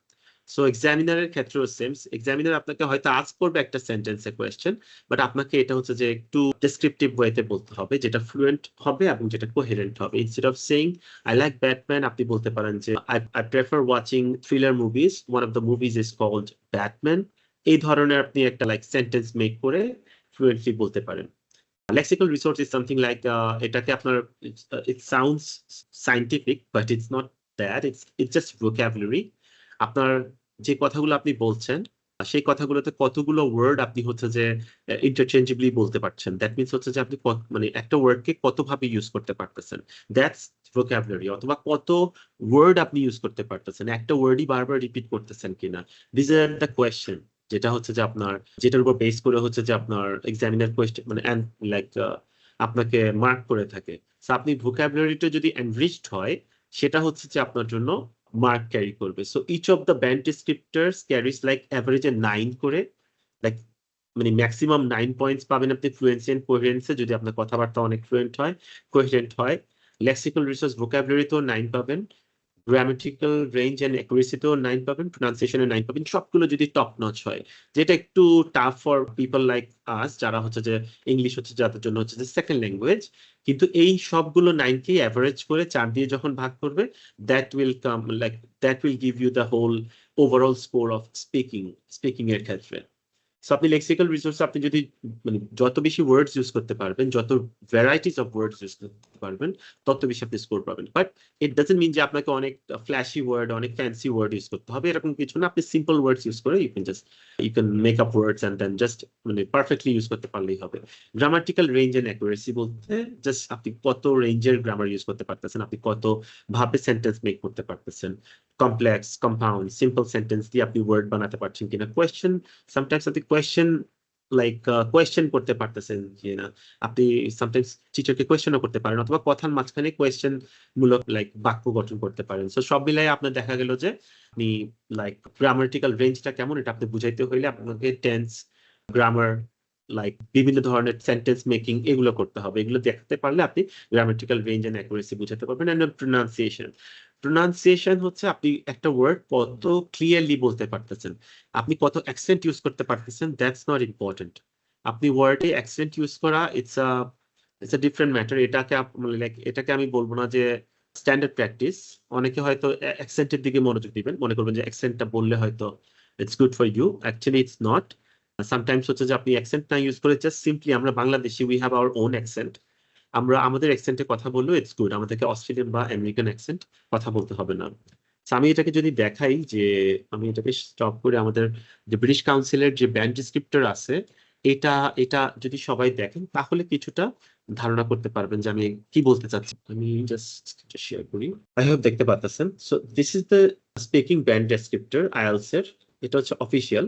সো এক্সামিনারের ক্ষেত্রেও সেম, এক্সামিনার আপনাকে হয়তো আস্ক করবে একটা সেন্টেন্সে কোয়েশ্চেন, বাট আপনাকে এটা হচ্ছে যে একটু ডেসক্রিপটিভ ওয়েতে বলতে হবে যেটা ফ্লুয়েন্ট হবে এবং যেটা কোহেরেন্ট হবে। Instead of saying I like Batman, আপনি বলতে পারেন যে I prefer watching thriller movies, one of the movies is called Batman. এই ধরনের আপনি একটা লাইক সেন্টেন্স মেক করে ফ্লুয়েন্টলি বলতে পারেন। Lexical resource is something like এটাকে আপনার it sounds scientific but it's not that, it's just vocabulary। আপনার যে কথাগুলো আপনি বলছেন সেই কথাগুলোতে কতগুলো ওয়ার্ড আপনি হচ্ছে যে ইন্টারচেঞ্জেবলি বলতে পারছেন, দ্যাট মিনস হচ্ছে যে আপনি মানে একটা ওয়ার্ডকে কতভাবে ইউজ করতে পারতেছেন, দ্যাটস ভোকাবুলারি। অথবা কত ওয়ার্ড আপনি ইউজ করতে পারতেছেন, একটা ওয়ার্ডই বারবার রিপিট করতেছেন কিনা, দিস আর দ্য কোয়েশ্চেন, যেটা হচ্ছে যে আপনার যেটার উপর বেস করে হচ্ছে যে আপনার এক্সামিনার কোয়েশ্চেন মানে লাইক আপনাকে মার্ক করে থাকে। সো আপনি ভোকাবুলারিটা যদি এনরিচড হয় সেটা হচ্ছে যে আপনার জন্য মার্ক ক্যারি করবে। So each of the band descriptors carries like অ্যাভারেজে 9 করে, লাইক মানে ম্যাক্সিমাম 9 পয়েন্টস পাবেন আপনি ফ্লুয়েন্সি এন্ড কোহেরেন্সে যদি আপনার কথাবার্তা অনেক ফ্লুয়েন্ট হয়, কোহেরেন্ট হয়। লেক্সিক্যাল রিসোর্স ভোকাবুলারিতেও 9 পাবেন, গ্রামাটিক্যাল রেঞ্জ এন্ড অ্যাকুরেসিতেও 9 পাবেন, প্রোনাউন্সিয়েশনে 9 পাবেন, সবগুলো যদি টপ নচ হয়, যেটা একটু টাফ ফর পিপল লাইক আস যারা হচ্ছে যে ইংলিশ হচ্ছে যাদের জন্য হচ্ছে যে সেকেন্ড ল্যাঙ্গুয়েজ। কিন্তু এই সবগুলো 9কে অ্যাভারেজ করে 4 দিয়ে যখন ভাগ করবে, that will give you the whole overall score of speaking এর ক্ষেত্রে। সো আপনি লেক্সিক্যাল রিসোর্স আপনি যদি মানে যত বেশি ওয়ার্ডস ইউজ করতে পারবেন, যত ভ্যারাইটিস অফ ওয়ার্ডস ইউজ করতে পারবেন, তত বেশি আপনি স্কোর পাবেন। বাট ইট ডাজন্ট মিন যে আপনাকে অনেক ফ্ল্যাশি ওয়ার্ড, অনেক ফ্যান্সি ওয়ার্ড ইউজ করতে হবে, এরকম কিছু না। আপনি সিম্পল ওয়ার্ডস ইউজ করে you can make up words and then just মানে পারফেক্টলি ইউজ করতে পারলেই হবে। গ্রামাটিক্যাল রেঞ্জ এন্ড অ্যাকুরেসি বলতে জাস্ট আপনি কত রেঞ্জের গ্রামার ইউজ করতে পারতেছেন, আপনি কত ভাবে সেন্টেন্স মেক করতে পারতেছেন, কমপ্লেক্স, কম্পাউন্ড, সিম্পল সেন্টেন্স দিয়ে আপনি ওয়ার্ড বানাতে পারছেন কিনা। কোয়েশ্চেন সামটাইমস আপনি কোয়েশ্চেন করতে পারতেছেন কিনা, আপনি সামটাইমস টিচারকে কোয়েশ্চেনও করতে পারেন, অথবা কথার মাঝখানে কোয়েশ্চেন মূলক লাইক বাক্য গঠন করতে পারেন। সো সব মিলাই আপনার দেখা গেল যে আপনি লাইক গ্রামাটিক্যাল রেঞ্জটা কেমন এটা আপনি বুঝাইতে হইলে আপনাকে টেন্স, গ্রামার, লাইক বিভিন্ন ধরনের সেন্টেন্স মেকিং এগুলো করতে হবে। এগুলো দেখতে পারলে আপনি গ্রামাটিক্যাল রেঞ্জ এন্ড অ্যাকুরেসি বুঝাতে পারবেন। এন্ড প্রোনাউন্সিয়েশন হচ্ছে আপনি একটা ওয়ার্ড কত ক্লিয়ারলি বলতে পারতেছেন, আপনি কত অ্যাকসেন্ট ইউজ করতে পারতেছেন, দ্যাটস নট ইম্পর্টেন্ট। আপনি ওয়ার্ডে অ্যাকসেন্ট ইউজ করা ইটস আ ডিফারেন্ট ম্যাটার। এটাকে আমি বলবো না যে স্ট্যান্ডার্ড প্র্যাকটিস। অনেকে হয়তো অ্যাকসেন্টের দিকে মনোযোগ দিবেন, মনে করবেন যে অ্যাকসেন্টটা বললে হয়তো it's good for you, actually it's not. Sometimes হচ্ছে যে আপনি অ্যাকসেন্ট না ইউজ করে জাস্ট সিম্পলি, আমরা Bangladeshi we have our own accent, আমরা আমাদের অ্যাকসেন্টে কথা বললেও ইটস গুড, আমাদেরকে অস্ট্রেলিয়ান বা আমেরিকান অ্যাকসেন্ট কথা বলতে হবে না। আমি এটাকে যদি দেখাই যে আমি এটাকে স্টপ করে আমাদের যে ব্রিটিশ কাউন্সিলের যে ব্যান্ড ডিসক্রিপ্টর আছে এটা এটা যদি সবাই দেখেন তাহলে কিছুটা ধারণা করতে পারবেন যে আমি কি বলতে চাচ্ছি। আমি জাস্ট শেয়ার করি, আই হোপ দেখতে পাচ্ছেন। So this is the speaking band descriptor IELTS এর, এটা হচ্ছে অফিসিয়াল,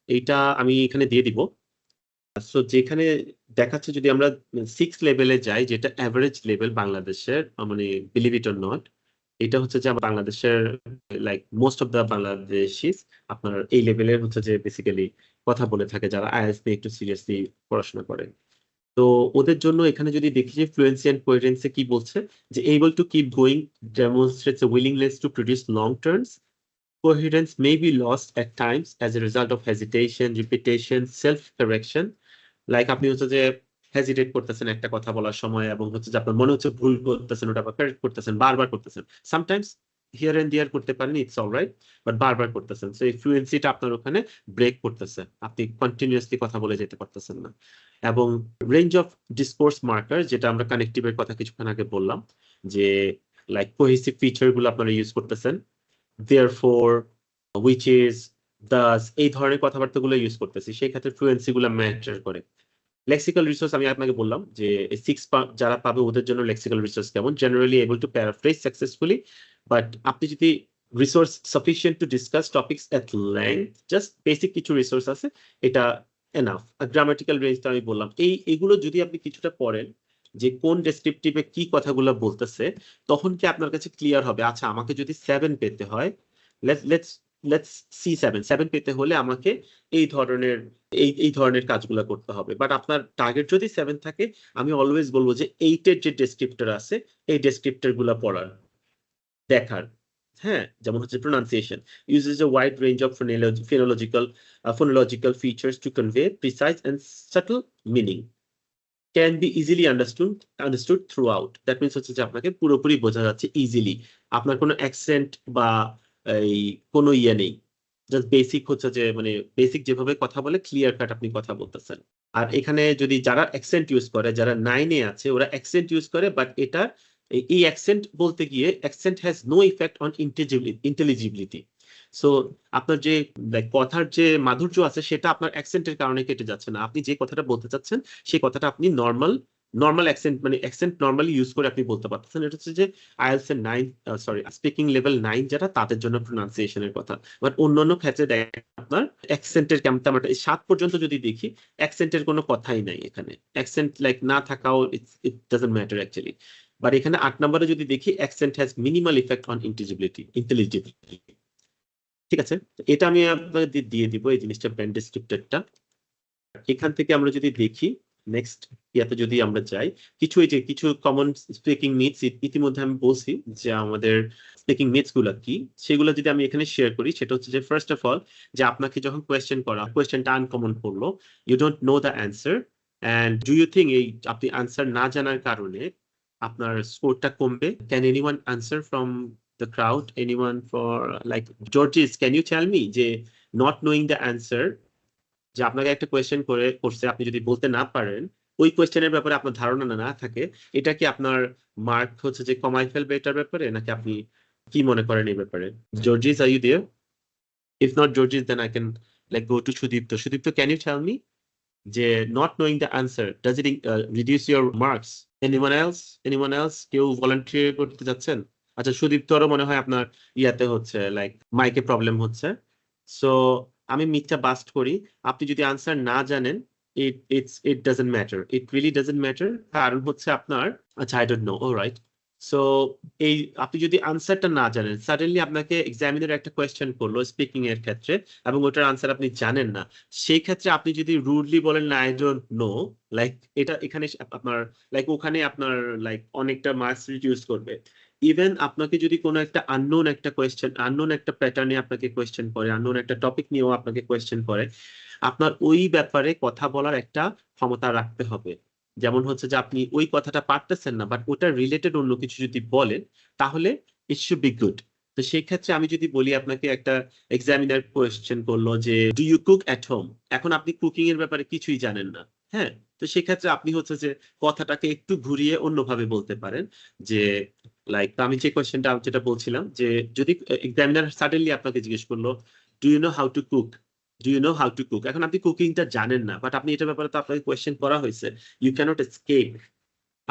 এইটা আমি এখানে দিয়ে দিব। সো যেখানে দেখাচ্ছে যদি আমরা 6 লেভেলে যাই, যেটা অ্যাভারেজ লেভেল বাংলাদেশের, মানে বিলিভ ইট অর নট, এটা হচ্ছে যে বাংলাদেশের লাইক মোস্ট অফ দ্য বাংলাদেশিস আপনার এই লেভেলের হচ্ছে যে বেসিক্যালি কথা বলে থাকে যারা আইএলটিএস নিয়ে একটু সিরিয়াসলি পড়াশোনা করে। তো ওদের জন্য এখানে যদি দেখি যে ফ্লুয়েন্সি এন্ড কোহেরেন্সে কি বলছে, যে able to keep going demonstrates a willingness to produce long terms. Coherence may be lost at times as a result of hesitation, repetition, self-correction. Like আপনি হচ্ছে যে হেজিটেট করতেছেন একটা কথা বলার সময় এবং হচ্ছে যে আপনার মনে হচ্ছে ভুল করতেছেন, ওটা আবার কারেক্ট করতেছেন, বারবার করতেছেন। সামটাইমস হিয়ার এন্ড দেয়ার করতে পারেন, ইটস অলরাইট, বাট বারবার করতেছেন। সো এই ফ্লুয়েন্সিটা আপনার ওখানে ব্রেক করতেছে, আপনি কন্টিনিউয়াসলি কথা বলে যেতে পারতেছেন না। এবং রেঞ্জ অফ ডিসকোর্স মার্কার, যেটা আমরা কানেক্টিভের কথা কিছুক্ষণ আগে বললাম, যে লাইক কোহেসিভ ফিচার গুলো আপনারা ইউজ করতেছেন, therefore, which is, thus, এই ধরনের কথাবার্তাগুলো ইউজ করতেছি, সেই ক্ষেত্রে ফ্লুয়েন্সি গুলো ম্যাটার করে। লেক্সিক্যাল রিসোর্স আমি আপনাকে বললাম যে 6 যারা পাবে ওদের জন্য লেক্সিক্যাল রিসোর্স কেমন, generally able to paraphrase successfully, but আপনি যদি resource sufficient to discuss topics at length, just basic কিছু রিসোর্স আছে, এটা এনাফ। গ্রামাটিক্যাল রেঞ্জটা আমি বললাম, এগুলো যদি আপনি কিছুটা পড়েন যে কোন ডেসক্রিপটিভে কি কথাগুলো বলতেছে, তখন কি আপনার কাছে ক্লিয়ার হবে, আচ্ছা আমাকে যদি 7 পেতে হয়, লেটস সি 7 পেতে হলে আমাকে এই ধরনের কাজগুলো করতে হবে। বাট আপনার টার্গেট যদি 7 থাকে, আমি অলওয়েজ বলবো যে 8 এর যে ডেসক্রিপ্টর আছে, এই ডেসক্রিপ্টর গুলা পড়ার, দেখার। হ্যাঁ, যেমন হচ্ছে pronunciation uses a wide range of phonological features to convey precise and subtle meaning, can be easily understood throughout. That means হচ্ছে যে আপনাকে পুরোপুরি বোঝা যাচ্ছে ইজিলি, আপনার কোনো অ্যাকসেন্ট বা এই কোনো ইয়ে নেই, জাস্ট বেসিক হচ্ছে যে মানে বেসিক যেভাবে কথা বলে ক্লিয়ার কাট আপনি কথা বলতেছেন। আর এখানে যদি যারা অ্যাকসেন্ট ইউজ করে, যারা 9 এ আছে, ওরা অ্যাকসেন্ট ইউজ করে, বাট এটা এই অ্যাকসেন্ট বলতে গিয়ে accent has no effect on intelligibility. So আপনার যে কথার যে মাধুর্য আছে সেটা আপনার অ্যাকসেন্টের কারণে কেটে যাচ্ছে না। আপনি যে কথাটা বলতে চাচ্ছেন সেই কথাটা আপনি নর্মাল অ্যাকসেন্ট মানে অ্যাকসেন্ট নর্মালি ইউজ করে আপনি বলতে পারতেছেন। এটা হচ্ছে যে আইএলটিএস এর 9 স্পিকিং লেভেল 9 যারা, তাদের জন্য প্রোনাউন্সিয়েশনের কথা। বাট অন্যান্য ক্ষেত্রে দেখেন আপনার অ্যাকসেন্টের কেমন, আমরা 7 পর্যন্ত যদি দেখি অ্যাকসেন্টের কোনো কথাই নাই এখানে, অ্যাকসেন্ট না থাকাও it doesn't matter actually. But এখানে 8 নম্বরে যদি দেখি accent has minimal effect on intelligibility. ঠিক আছে, এটা আমি আপনাদের দিয়ে দিব এই জিনিসটা, ব্র্যান্ড ডেসক্রিপ্টরটা। এখান থেকে আমরা যদি দেখি নেক্সট ইয়াতে যদি আমরা যাই, কিছু কমন স্পিকিং মিথস ইতিমধ্যে আমি বলছি যে আমাদের স্পিকিং মিথস গুলা কি, সেগুলো যদি আমি এখানে শেয়ার করি, সেটা হচ্ছে যে ফার্স্ট অফ অল, যে আপনাকে যখন কোয়েশ্চেনটা আনকমন পড়লো, you don't know the answer, and do you think এই আপনি আনসার না জানার কারণে আপনার স্কোরটা কমবে? Can anyone answer from the crowd, anyone for like Georges, can you tell me যে not knowing the answer, যে আপনাকে একটা কোয়েশ্চেন করছে, আপনি যদি বলতে না পারেন, ওই কোয়েশ্চেনের ব্যাপারে আপনার ধারণা না থাকে, এটা কি আপনার মার্ক হচ্ছে যে কমাই ফেলবে এটার ব্যাপারে, নাকি আপনি কি মনে করেন এই ব্যাপারে? Georges, are you there? If not Georges, then I can go to Sudipto, can you tell me যে not knowing the answer, does it reduce your marks? anyone else কেউ ভলান্টিয়ার করতে যাচ্ছেন? আচ্ছা, সুদীপ্তরও মনে হয় আপনার ইয়াতে হচ্ছে মাইকে প্রবলেম হচ্ছে। সো আমি মিথ্যা বাস্ট করি, আপনি যদি আনসার না জানেন, it doesn't matter, it really doesn't matter, কারণ হচ্ছে আপনার, আচ্ছা I don't know, alright, so এই আপনি যদি আনসারটা না জানেন, সাডেনলি আপনাকে এক্সামিনার একটা কোয়েশ্চেন করলো স্পিকিং এর ক্ষেত্রে, এবং ওটার আনসার আপনি জানেন না, সেই ক্ষেত্রে আপনি যদি রুডলি বলেন না আই ডোন্ট নো, এটা এখানে আপনার ওখানে আপনার অনেকটা মার্কস রিডিউস করবে। ইভেন আপনাকে যদি কোনো একটা আননোন একটা প্যাটার্নে আপনাকে কোয়েশ্চেন করে, আননোন একটা টপিক নিয়েও আপনাকে কোয়েশ্চেন করে, আপনার ওই ব্যাপারে কথা বলার একটা ক্ষমতা রাখতে হবে। যেমন হচ্ছে যে আপনি ওই কথাটা পারতেছেন না, বাট ওটা রিলেটেড অন্য কিছু যদি বলেন, তাহলে ইট শুড বি গুড। তো সেই ক্ষেত্রে আমি যদি বলি, আপনাকে একটা এক্সামিনার কোয়েশ্চেন করলো যে do you cook at home, এখন আপনি কুকিং এর ব্যাপারে কিছুই জানেন না, হ্যাঁ, তো সেই ক্ষেত্রে আপনি হচ্ছে যে কথাটাকে একটু ঘুরিয়ে অন্যভাবে বলতে পারেন, যে আমি যে কোয়েশ্চেনটা যেটা বলছিলাম, যে যদি এক্সামিনার সাডেনলি আপনাকে জিজ্ঞেস করলো do you know how to cook, এখন আপনি কুকিংটা জানেন না, বাট আপনি এটার ব্যাপারে তো আপনাকে কোয়েশ্চেন করা হয়েছে, ইউ ক্যানট এসকেপ,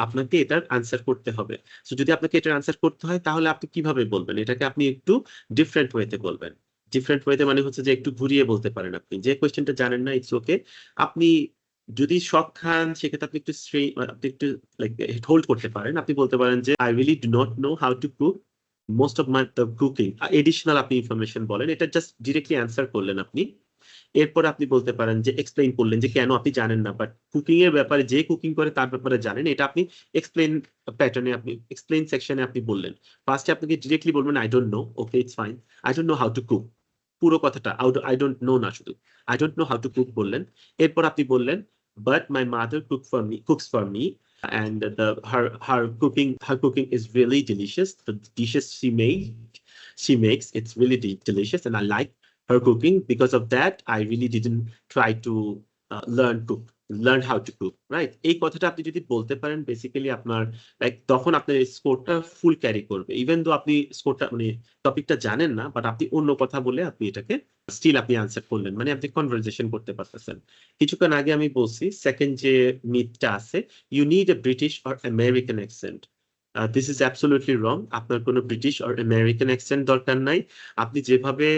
আপনাকে এটার আনসার করতে হবে। সো যদি আপনাকে এটার আনসার করতে হয়, তাহলে আপনি কিভাবে বলবেন এটাকে? আপনি একটু ডিফারেন্ট ওয়েতে বলবেন। ডিফারেন্ট ওয়েতে মানে হচ্ছে যে একটু ঘুরিয়ে বলতে পারেন। আপনি যে কোয়েশ্চেনটা জানেন না, ইটস ওকে। আপনি যদি শক খান, সেক্ষেত্রে আপনি একটু হোল্ড করতে পারেন। আপনি বলতে পারেন যে I really do not know how to cook, most of my cooking, additional আপনি ইনফরমেশন বলেন, এটা জাস্ট ডিরেক্টলি অ্যান্সার করলেন আপনি। এরপর আপনি বলতে পারেন যে এক্সপ্লেইন করলেন যে কেন আপনি জানেন না, বাট কুকিং এর ব্যাপারে, যে কুকিং করে তার ব্যাপারে জানেন, এটা আপনি এক্সপ্লেইন প্যাটার্নে, আপনি এক্সপ্লেইন সেকশনে আপনি বললেন। ফার্স্টে আপনাকে ডিরেক্টলি বলবেন I don't know, okay it's fine, I don't know how to cook, পুরো কথাটা আই ডোন্ট নো না, শুধু I don't know how to cook বললেন। এরপর আপনি বললেন but my mother cooks for me and her cooking is really delicious. The dishes she makes, it's really delicious, and I like her cooking. Because of that, I really didn't try to learn cook. Learn how to cook, right? এই কথাটা আপনি যদি বলতে পারেন basically আপনার like তখন আপনার স্কোরটা ফুল carry করবে, ইভেন দো আপনি স্কোরটা মানে টপিকটা জানেন না, বাট আপনি অন্য কথা বলে আপনি এটাকে স্টিল আপনি আনসার করলেন, মানে আপনি কনভারসেশন করতে পারতেছেন। কিছুক্ষণ আগে আমি বলছি সেকেন্ড যে মিথটা আছে, you need a British or American accent. This is absolutely wrong. আপনার কোনো ব্রিটিশ অর আমেরিকান অ্যাকসেন্ট দরকার নাই। আপনি যেভাবে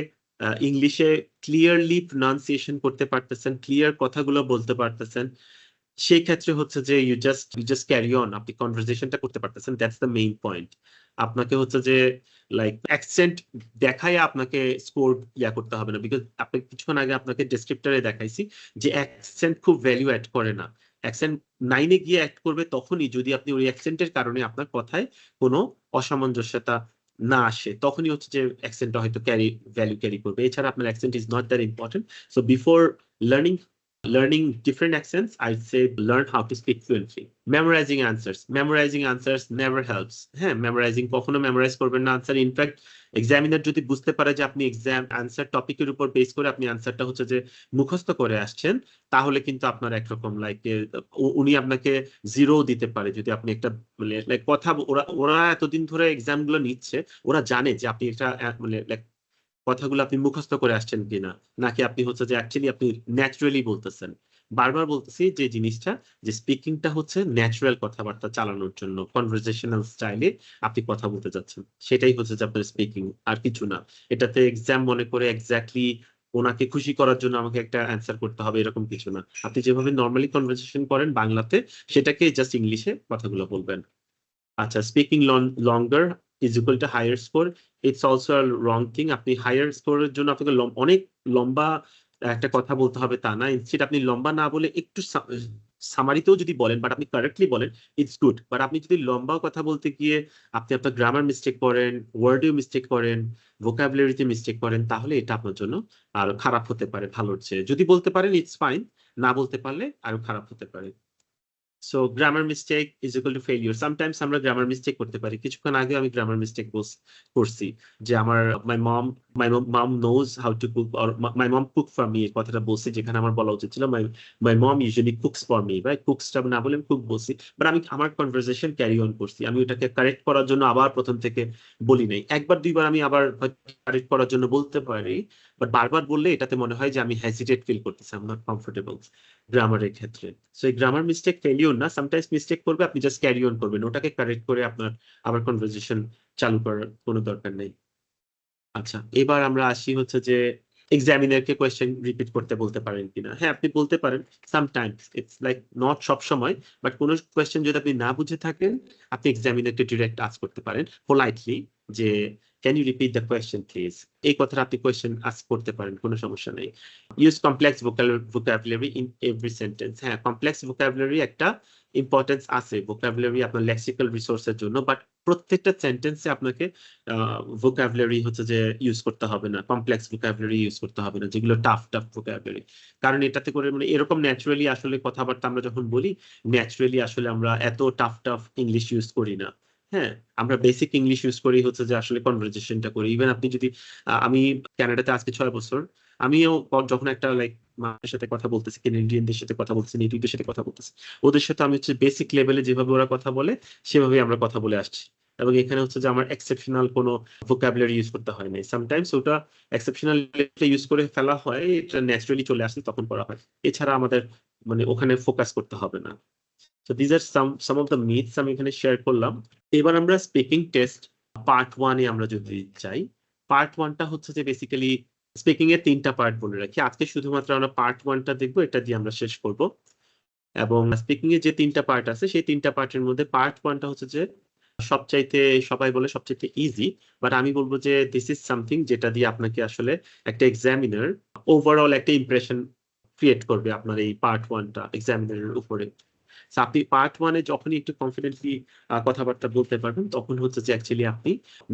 ইংলিশে ক্লিয়ারলি প্রনাউন্সিয়েশন করতে পারতেছেন, ক্লিয়ার কথাগুলো বলতে পারতেছেন, সেই ক্ষেত্রে হচ্ছে যে ইউ জাস্ট ক্যারি অন, আপনি কনভারসেশনটা করতে পারতেছেন, দ্যাটস দ্য মেইন পয়েন্ট। আপনাকে হচ্ছে যে লাইক অ্যাকসেন্ট দেখায় আপনাকে স্কোর করতে হবে না, বিকজ আপনি কিছুক্ষণ আগে আপনাকে ডেসক্রিপ্টরে দেখাইছি যে অ্যাকসেন্ট খুব ভ্যালু অ্যাড করে না। অ্যাকসেন্ট 9-এ গিয়ে অ্যাড করবে তখনই যদি আপনি ওই অ্যাকসেন্টের কারণে আপনার কথায় কোনো অসামঞ্জস্যতা না আসে, তখনই হচ্ছে যে অ্যাকসেন্টটা হয়তো ভ্যালু ক্যারি করবে। এছাড়া আপনার accent is not that important. So before learning different accents, I'd say learn how to speak fluently. Memorizing answers never helps. হ্যাঁ, memorizing কখনো memorize করবেন না আনসার। ইনফ্যাক্ট এক্সামিনার যদি বুঝতে পারে যে আপনি এক্সাম আনসার টপিকের উপর বেস করে আপনি আনসারটা হচ্ছে যে মুখস্থ করে আসছেন, তাহলে কিন্তু আপনার একরকম লাইক উনি আপনাকে 0 দিতে পারে। যদি আপনি একটা মানে লাইক কথা ওরা এতদিন ধরে এক্সাম গুলো নিচ্ছে, ওরা জানে যে আপনি একটা মানে লাইক কথাগুলো আপনি মুখস্থ করে আসছেন কিনা, নাকি আপনি হচ্ছে যে অ্যাকচুয়ালি আপনি ন্যাচারালি বলতেছেন। বারবার বলতেছি যে জিনিসটা, যে স্পিকিংটা হচ্ছে ন্যাচারাল কথাবার্তা চালানোর জন্য, কনভারসেশনাল স্টাইলে আপনি কথা বলতে যাচ্ছেন, সেটাই হচ্ছে যে আপনার স্পিকিং, আর কিছু না। এটাতে এক্সাম মনে করে এক্স্যাক্টলি ওনাকে খুশি করার জন্য আমাকে একটা অ্যান্সার করতে হবে এরকম কিছু না। আপনি যেভাবে নর্মালি কনভারসেশন করেন বাংলাতে, সেটাকে জাস্ট ইংলিশে কথাগুলো বলবেন। আচ্ছা, speaking longer is equal to higher score, it's also a wrong thing. আপনি হায়ার স্কোরের জন্য আপনাকে অনেক লম্বা একটা কথা বলতে হবে তা না। ইনস্টেড আপনি লম্বা না বলে একটু সামারিতেও যদি বলেন, বাট আপনি কারেক্টলি বলেন, ইটস গুড। বাট আপনি যদি লম্বা কথা বলতে গিয়ে আপনি আপনার গ্রামার মিস্টেক করেন, ওয়ার্ডেও মিস্টেক করেন, ভোকাবুলারিতে মিস্টেক করেন, তাহলে এটা আপনার জন্য আরো খারাপ হতে পারে ভালোর চেয়ে। যদি বলতে পারেন ইটস ফাইন, না বলতে পারলে আরো খারাপ হতে পারে। So grammar mistake is equal two failure. Sometimes আমরা গ্রামার মিস্টেক করতে পারি। কিছুক্ষণ আগে আমি গ্রামার মিস্টেক করছি, যে আমার my mom knows how to cook, or my mom cook for me, এই কথাটা বলছি, যেখানে আমার বলা উচিত ছিল my mom usually cooks for me, right? কুকসটা না বলে কুক বলছি, বাট আমি আমার কনভারসেশন ক্যারি অন করছি। আমি ওটাকে কারেক্ট করার জন্য আবার প্রথম থেকে বলি নাই। একবার দুইবার আমি আবার কারেক্ট করার জন্য বলতে পারি, বাট বারবার বললে এটাতে মনে হয় যে আমি হেজিটেট ফিল করতেছি, আই এম নট কমফোর্টেবল গ্রামারের ক্ষেত্রে। সো এই গ্রামার মিস্টেক ফেলিওর না, সামটাইমস মিস্টেক করবে, আপনি জাস্ট ক্যারি অন করবেন, ওটাকে কারেক্ট করে আপনার আবার কনভারসেশন চালু করার কোনো দরকার নেই। আচ্ছা, এবার আমরা আসি হচ্ছে যে এক্সামিনারকে কোয়েশ্চেন রিপিট করতে বলতে পারেন কিনা। হ্যাঁ, আপনি বলতে পারেন সামটাইমস, ইটস লাইক নট সব সময়, বাট কোনো কোয়েশ্চেন যদি আপনি না বুঝে থাকেন, আপনি এক্সামিনারকে ডিরেক্ট আস্ক করতে পারেন পোলাইটলি, যে can you repeat the question please. এই কথাটা আপনি কোয়েশ্চেন আস্ক করতে পারেন, কোনো সমস্যা নেই। Use complex vocabulary in every sentence. হ্যাঁ, কমপ্লেক্স ভোকাবুলারি একটা ইম্পর্টেন্স আছে ভোকাবুলারি আপনার লেক্সিক্যাল রিসোর্সের জন্য, বাট প্রত্যেকটা সেন্টেন্সে আপনাকে ভোকাবুলারি হচ্ছে যে ইউজ করতে হবে না, কমপ্লেক্স ভোকাবুলারি ইউজ করতে হবে না, যেগুলো টাফ ভোকাবুলারি। কারণ এটাতে করে মানে এরকম ন্যাচারালি আসলে কথাবার্তা আমরা যখন বলি, ন্যাচারালি আসলে আমরা এত টাফ ইংলিশ ইউজ করি না। হ্যাঁ, আমরা বেসিক ইংলিশ ইউজ করি হচ্ছে যে আসলে কনভারসেশনটা করি। ইভেন আপনি যদি আমি কানাডাতে আজকে 6 বছর, আমিও যখন একটা লাইক মানুষের সাথে কথা বলতেছি, কেনেডিয়ানদের সাথে কথা বলতেছি, নেটিভদের সাথে কথা বলতেছি, ওদের সাথে আমি হচ্ছে বেসিক লেভেলে যেভাবে ওরা কথা বলে সেভাবেই আমরা কথা বলে আসছি। এবং এখানে হচ্ছে যে আমার এক্সেপশনাল কোনো ভোকাবুলারি ইউজ করতে হয় নাই। সামটাইমস ওটা এক্সেপশনাল ইউজ করে ফেলা হয়, এটা ন্যাচারালি চলে আসলে তখন করা হয়। এছাড়া আমাদের মানে ওখানে ফোকাস করতে হবে না। So these are some of the myths আমি এখানে শেয়ার করলাম। এবার আমরা স্পিকিং টেস্ট পার্ট 1 এ আমরা যদি যাই, পার্ট 1 টা হচ্ছে যে বেসিক্যালি স্পিকিং এর 3টা পার্ট বলে রাখি। আজকে শুধুমাত্র আমরা পার্ট 1 টা দেখবো, এটা দিয়ে আমরা শেষ করব। এবং স্পিকিং এর যে 3টা পার্ট আছে, সেই 3টা পার্টের মধ্যে পার্ট 1 টা হচ্ছে যে সবচাইতে, সবাই বলে সবচাইতে ইজি, বাট আমি বলবো যে দিস ইজ সামথিং যেটা দিয়ে আপনাকে আসলে একটা এক্সামিনার ওভারঅল একটা ইমপ্রেশন ক্রিয়েট করবে আপনার এই পার্ট 1 টা এক্সামিনারের উপরে। আপনি পার্ট 1 এ যখনই একটু কনফিডেন্টলি কথাবার্তা বলতে পারবেন, তখন হচ্ছে যে অ্যাকচুয়ালি আপনি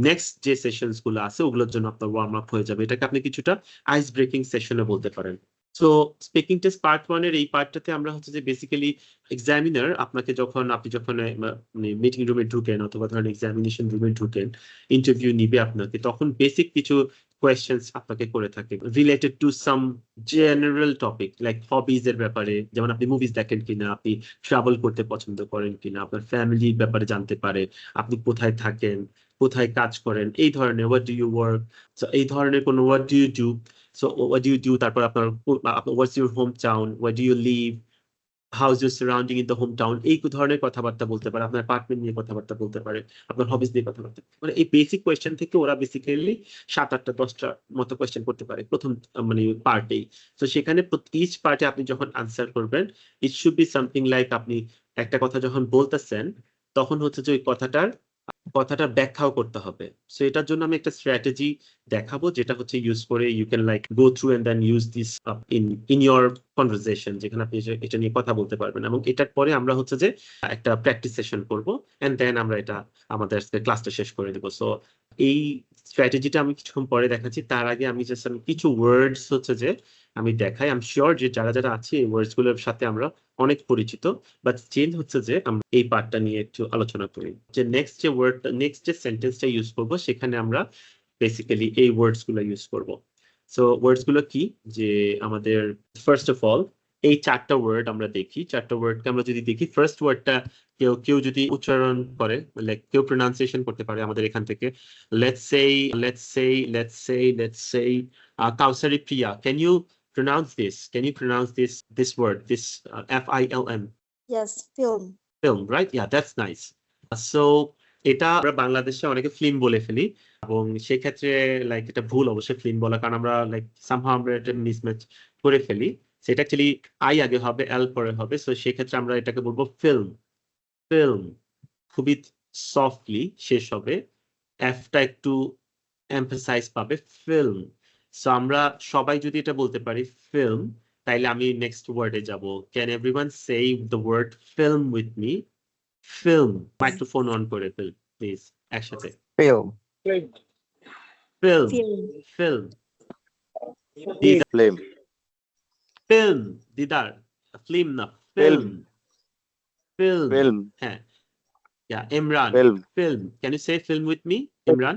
নেক্সট যে সেশনস গুলো আছে ওগুলোর জন্য আপনার ওয়ার্ম আপ হয়ে যাবে। এটাকে আপনি কিছুটা আইস ব্রেকিং সেশনে বলতে পারেন। সো স্পিকিং টেস্ট পার্ট 1 এর এই পার্টটাতে আমরা হচ্ছে যে বেসিক্যালি এক্সামিনার আপনাকে আপনি যখন মিটিং রুমে ঢুকেন অথবা ধরেন এক্সামিনেশন রুমে ঢুকেন, ইন্টারভিউ নিবে আপনাকে, তখন বেসিক কিছু কোয়েশ্চেন্স আপনাকে করে থাকে related to some general topic like hobbies এর ব্যাপারে, যেমন আপনি মুভিজ দেখেন কিনা, আপনি ট্রাভেল করতে পছন্দ করেন কিনা, আপনার ফ্যামিলির ব্যাপারে জানতে পারে, আপনি কোথায় থাকেন, কোথায় কাজ করেন, এই ধরনের হোয়াট ডু ইউ ওয়ার্ক, এই ধরনের কোনো what do you do, so what do you do, তারপর আপনার what's your home town, where do you live, how is your surrounding in the home town, এই ধরনের কথাবার্তা বলতে পারে, আপনার অ্যাপার্টমেন্ট নিয়ে কথাবার্তা বলতে পারে, আপনার হবিস নিয়ে কথাবার্তা, মানে এই বেসিক কোয়েশ্চেন থেকে ওরা বেসিক্যালি 7-8টা 10টা মতো কোয়েশ্চেন করতে পারে প্রথম মানে পার্টেই। তো সেখানে ইচ পার্টে আপনি যখন আনসার করবেন, it should be something like আপনি একটা কথা যখন বলতেছেন তখন হচ্ছে যে ওই কথাটা ব্যাখ্যাও করতে হবে। সো এটার জন্য আমি একটা স্ট্র্যাটেজি দেখাবো, যেটা হচ্ছে ইউজ করে you can like go through and then use this in your conversation, যেখানে আপনি এটা নিয়ে কথা বলতে পারবেন। এবং এটার পরে আমরা হচ্ছে যে একটা প্র্যাকটিস সেশন করবো এন্ড দেন আমরা এটা আমাদের ক্লাসটা শেষ করে দেবো। সো এই স্ট্র্যাটেজিটা আমি কিছুক্ষণ পরে দেখাচ্ছি। তার আগে আমি জাস্ট কিছু ওয়ার্ডস হচ্ছে যে আমি দেখাই। আই এম শিওর যে যারা যারা আছে এই ওয়ার্ডস গুলোর সাথে আমরা অনেক পরিচিত, বাট চেঞ্জ হচ্ছে যে আমরা এই পার্টটা নিয়ে একটু আলোচনা করি। যে নেক্সট যে সেন্টেন্সটা ইউজ করব সেখানে আমরা বেসিক্যালি এই ওয়ার্ডস গুলো ইউজ করব। সো ওয়ার্ডস গুলো কি, যে আমাদের ফার্স্ট অফ অল এই 4টা ওয়ার্ড আমরা দেখি। 4টা ওয়ার্ডকে আমরা যদি দেখি, ফার্স্ট ওয়ার্ডটা কেউ যদি উচ্চারণ করে, লাইক কেউ প্রোনাউন্সিয়েশন করতে পারে আমাদের এখান থেকে। Let's say Kausari Priya, can you pronounce this word, this film? Yes, film. Film, right? Yeah, that's nice. So এটা আমরা বাংলাদেশে অনেকে ফিল্ম বলে ফেলি, এবং সেক্ষেত্রে লাইক এটা ভুল অবশ্যই ফিল্ম বলা, কারণ আমরা লাইক সামহাউ আমরা এটা মিসম্যাচ করে ফেলি। সেটা অ্যাকচুয়ালি আই আগে হবে, এল পরে হবে। সো সেক্ষেত্রে আমরা এটাকে বলবো ফিল্ম, খুবই সফটলি শেষ হবে, এফটা একটু এমফাসাইজ পাবে, ফিল্ম। সো আমরা সবাই যদি এটা বলতে পারি ফিল্ম, তাইলে আমি নেক্সট ওয়ার্ডে যাব। Can everyone say the word film with me? Film. Microphone on করে ফেল প্লিজ, একসাথে। Film. Film, Film. Film, Film. Film, Didar, film না, ফিল্ম, ফিল্ম। Film. হ্যাঁ, yeah, Imran. Film. Can you say film with me, Imran?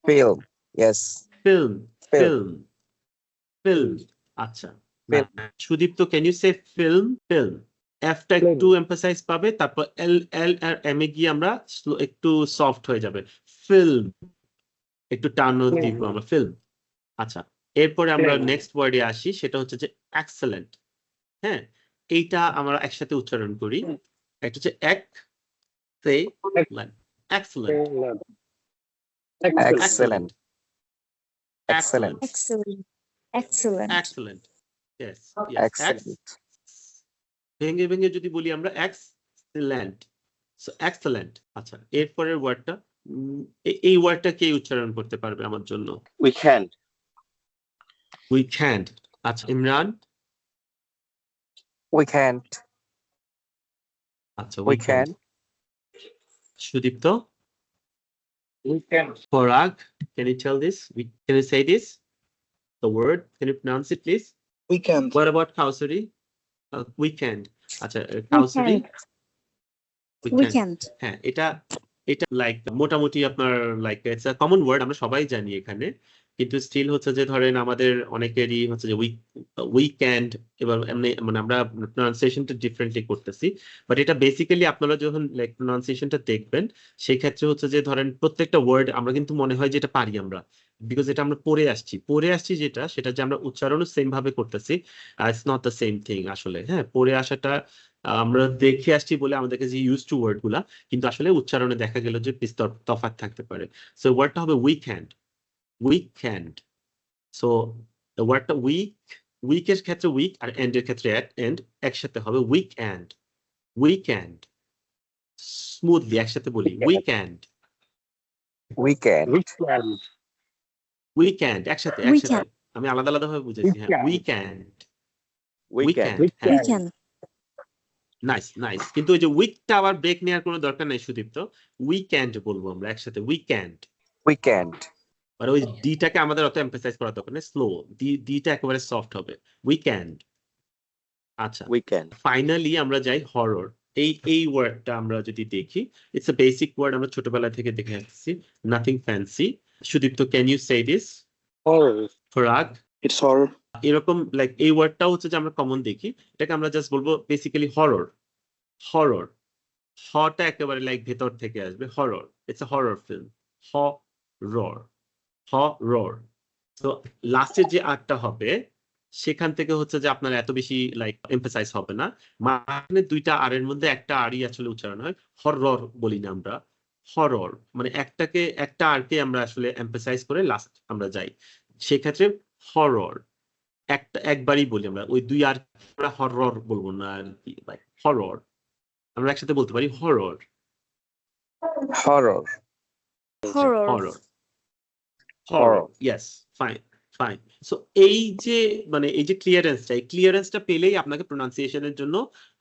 Film. Yes. Film. আচ্ছা। Film. Sudipta, can you say film? F টা একটু emphasise পাবে, তারপর এল আর M A গিয়ে আমরা একটু সফট হয়ে যাবে, ফিল্ম, একটু টানো দিব আমরা, ফিল্ম। আচ্ছা, এরপরে আমরা নেক্সট ওয়ার্ডে আসি, সেটা হচ্ছে যে এক্সেলেন্ট। হ্যাঁ, এইটা আমরা একসাথে উচ্চারণ করি। একটা হচ্ছে excellent. Yes. Excellent. ভেঙে যদি বলি আমরা এক্সেলেন্ট, সো এক্সেলেন্ট। আচ্ছা, এরপরের ওয়ার্ডটা, এই ওয়ার্ডটা কে উচ্চারণ করতে পারবে আমার জন্য? We can't. আচ্ছা, ইমরান? আচ্ছা, We can. Sudipta? Parag, can you tell this? Can you say this? The word, can you pronounce it, please? Weekend. What about Kausari? Weekend. আচ্ছা, Kausari? Weekend. হ্যাঁ, এটা লাইক মোটামুটি আপনার like it's a common word, আমরা সবাই জানি এখানে, কিন্তু স্টিল হচ্ছে যে ধরেন আমাদের অনেকেরই হচ্ছে যে উইকেন্ড, এবার এমনি মানে আমরা প্রোনাউন্সিয়েশনটা ডিফারেন্টলি করতেছি, বাট এটা বেসিক্যালি আপনারা যখন লাইক প্রোনাউন্সিয়েশনটা দেখবেন সেই ক্ষেত্রে হচ্ছে যে ধরেন প্রত্যেকটা ওয়ার্ড আমরা কিন্তু মনে হয় যে এটা পারি আমরা, বিকজ এটা আমরা পড়ে আসছি যেটা, সেটা যে আমরা উচ্চারণও সেম ভাবে করতেছি, it's not the same thing আসলে। হ্যাঁ, পড়ে আসাটা আমরা দেখে আসছি বলে আমাদের কাছে ইউজ টু ওয়ার্ড গুলা, কিন্তু আসলে উচ্চারণে দেখা গেল যে তফাৎ থাকতে পারে। সো ওয়ার্ডটা হবে উইকেন্ড। সো ওয়ার্ডটা উইকের ক্ষেত্রে উইক, আর এন্ডের ক্ষেত্রে এন্ড, একসাথে হবে উইকেন্ড। স্মুথলি একসাথে বলি, উইকেন্ড, একসাথে। আমি আলাদা আলাদা ভাবে বুঝেছি। হ্যাঁ, উইকেন্ড। নাইস। কিন্তু ওই যে উইকটা আবার ব্রেক নেওয়ার কোনো দরকার নাই সুদীপ্ত, উইকেন্ড বলবো আমরা একসাথে, উইকেন্ড। আর ওই ডিটাকে আমাদের অত এমফাসাইজ করা দরকার নেই, স্লো, ডিটা একেবারে সফট হবে, উইকেন্ড। আচ্ছা, ফাইনালি আমরা যাই হরর। এই ওয়ার্ডটা আমরা যদি দেখি, ইটস আ বেসিক ওয়ার্ড, আমরা ছোটবেলা থেকে দেখে আসছি, nothing fancy. Sudipta, can you say this? Horror. Farhad, It's horror. এরকম লাইক এই ওয়ার্ডটাও হচ্ছে যে আমরা কমন দেখি, এটাকে আমরা জাস্ট বলবো বেসিক্যালি হরর। হরর, হটা একেবারে লাইক ভেতর থেকে আসবে, horror, it's a horror film. Horror, horror. তো লাস্টের যে আরটা হবে সেখান থেকে হচ্ছে যে আপনার এত বেশি লাইক এমফাসাইজ হবে না, মাঝখানে দুইটা আর এর মধ্যে একটা আরই আসলে উচ্চারণ হয়, হরর বলি না আমরা, হরর, মানে একটা আরকে আমরা আসলে এমফাসাইজ করে লাস্ট আমরা যাই, সেক্ষেত্রে হরর। একবারই বলি আমরা, ওই দুই আর আমরা হরর বলবো না আর কি, হরর আমরা একসাথে বলতে পারি, horror, Horror. Horror. Horror, horror, yes, fine fine. So এই যে মানে এই যে ক্লিয়ারেন্সটা, এই ক্লিয়ারেন্সটা পেলেই আপনাকে প্রোনাউন্সিয়েশনের জন্য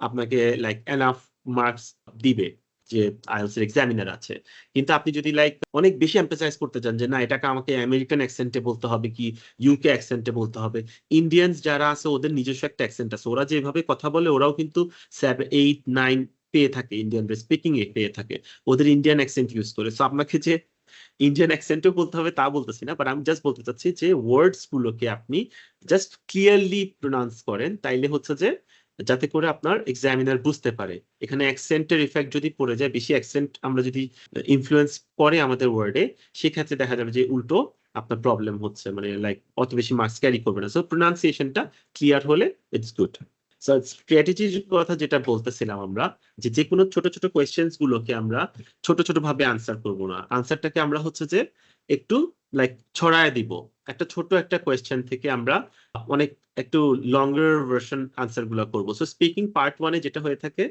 আপনাকে লাইক এনাফ মার্কস দিবে যে আইএলটিএস এক্সামিনার আছে। কিন্তু আপনি যদি লাইক অনেক বেশি এমফাসাইজ করতে চান যে না এটাকে আমাকে আমেরিকান অ্যাকসেন্টে বলতে হবে কি ইউকে অ্যাকসেন্টে বলতে হবে, ইন্ডিয়ানস যারা আছে ওদের নিজস্ব একটা অ্যাকসেন্ট আছে, ওরা যেভাবে কথা বলে ওরাও কিন্তু 7, 8, 9 পেয়ে থাকে, ইন্ডিয়ান স্পিকিং এ পেয়ে থাকে, ওদের ইন্ডিয়ান অ্যাকসেন্ট ইউজ করে। সো আপনাকে যে ইন্ডিয়ান অ্যাকসেন্টও বলতে হবে তা বলতেছি না, বাট আমি জাস্ট বলতে চাচ্ছি যে ওয়ার্ডস গুলোকে আপনি জাস্ট ক্লিয়ারলি প্রোনাউন্স করেন, তাইলে হচ্ছে যে যাতে করে আপনার এক্সামিনার বুঝতে পারে। এখানে অ্যাকসেন্টের ইফেক্ট যদি পড়ে যায়, বেশি অ্যাকসেন্ট আমরা যদি ইনফ্লুয়েন্স করে আমাদের ওয়ার্ডে, সেক্ষেত্রে দেখা যাবে যে উল্টো আপনার প্রবলেম হচ্ছে, মানে লাইক অত বেশি মার্কস ক্যারি করবে না। সো প্রোনাউন্সিয়েশনটা ক্লিয়ার হলে ইটস গুড। সো স্ট্র্যাটেজির কথা যেটা বলতেছিলাম আমরা, যে কোনো ছোট ছোট কোয়েশ্চেন্স গুলোকে আমরা ছোট ছোট ভাবে আনসার করব না, আনসারটাকে আমরা হচ্ছে যে একটু লাইক ছড়ায় দিব। একটা ছোট একটা কোয়েশ্চেন থেকে আমরা অনেক একটু লঙ্গার ভার্সন আনসার গুলো করবো। সো স্পিকিং পার্ট 1-এ যেটা হয়ে থাকে,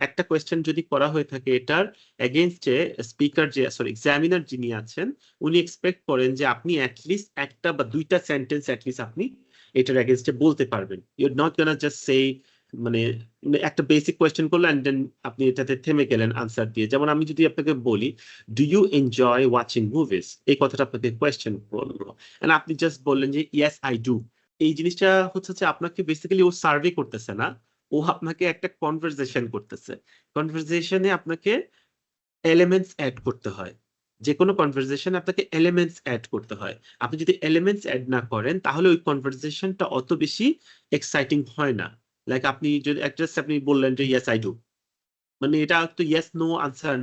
একটা কোয়েশ্চেন যদি করা হয়ে থাকে এটার এগেইনস্টে স্পিকার যে সরি এক্সামিনার যিনি আছেন উনি এক্সপেক্ট করেন যে আপনি অ্যাটলিস্ট একটা বা দুইটা সেন্টেন্স অ্যাটলিস্ট আপনি এটার এগেইনস্টে বলতে পারবেন। You are not gonna just say মানে একটা বেসিক কোয়েশ্চেন করলেন এন্ড দেন আপনি এটাতে থেমে গেলেন আনসার দিয়ে। যেমন আমি যদি আপনাকে বলি do you enjoy watching movies, এই কথাটা আপনাকে কোয়েশ্চেন করলো এন্ড আপনি জাস্ট বললেন যে ইয়েস আই ডু, এই জিনিসটা হচ্ছে যে আপনাকে বেসিক্যালি ও সার্ভে করতেছে না, ও আপনাকে একটা কনভারসেশন করতেছে। কনভারসেশনে আপনাকে এলিমেন্টস অ্যাড করতে হয়, যে কোনো কনভারসেশনে আপনাকে এলিমেন্টস অ্যাড করতে হয়। আপনি যদি এলিমেন্টস অ্যাড না করেন তাহলে ওই কনভারসেশনটা অত বেশি এক্সাইটিং হয় না। লাইক আপনি যদি আপনি বললেন যে ইয়েস আই ডু, মানে এটা তো ইয়েস নো আনসার,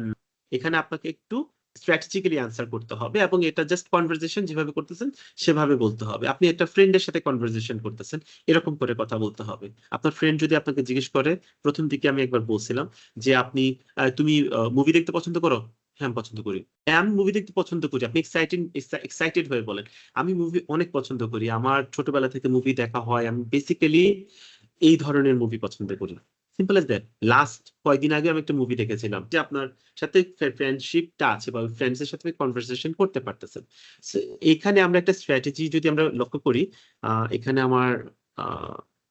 এখানে আপনাকে একটু স্ট্র্যাটেজিক্যালি আনসার করতে হবে এবং এটা জাস্ট কনভারসেশন যেভাবে করতেছেন সেভাবে বলতে হবে। আপনি একটা ফ্রেন্ডের সাথে কনভারসেশন করতেছেন, এরকম করে কথা বলতে হবে। আপনার ফ্রেন্ড যদি আপনাকে জিজ্ঞেস করে, প্রথম দিকে আমি একবার বলছিলাম যে আপনি তুমি মুভি দেখতে পছন্দ করো? হ্যাঁ আমি পছন্দ করি। আমি মুভি দেখতে পছন্দ করি, আপনি এক্সাইটেড হয়ে বলেন আমি মুভি অনেক পছন্দ করি, আমার ছোটবেলা থেকে মুভি দেখা হয়, আমি বেসিক্যালি এই ধরনের মুভি পছন্দ করি। Simple age that. লাস্ট কয়েকদিন আগে আমি একটা মুভি দেখেছিলাম যে আপনার সাথে ফ্রেন্ডশিপটা আছে বা ফ্রেন্ডস এর সাথে কনভারসেশন করতে পারতেছেন। এখানে আমরা একটা স্ট্র্যাটেজি যদি আমরা লক্ষ্য করি, এখানে আমার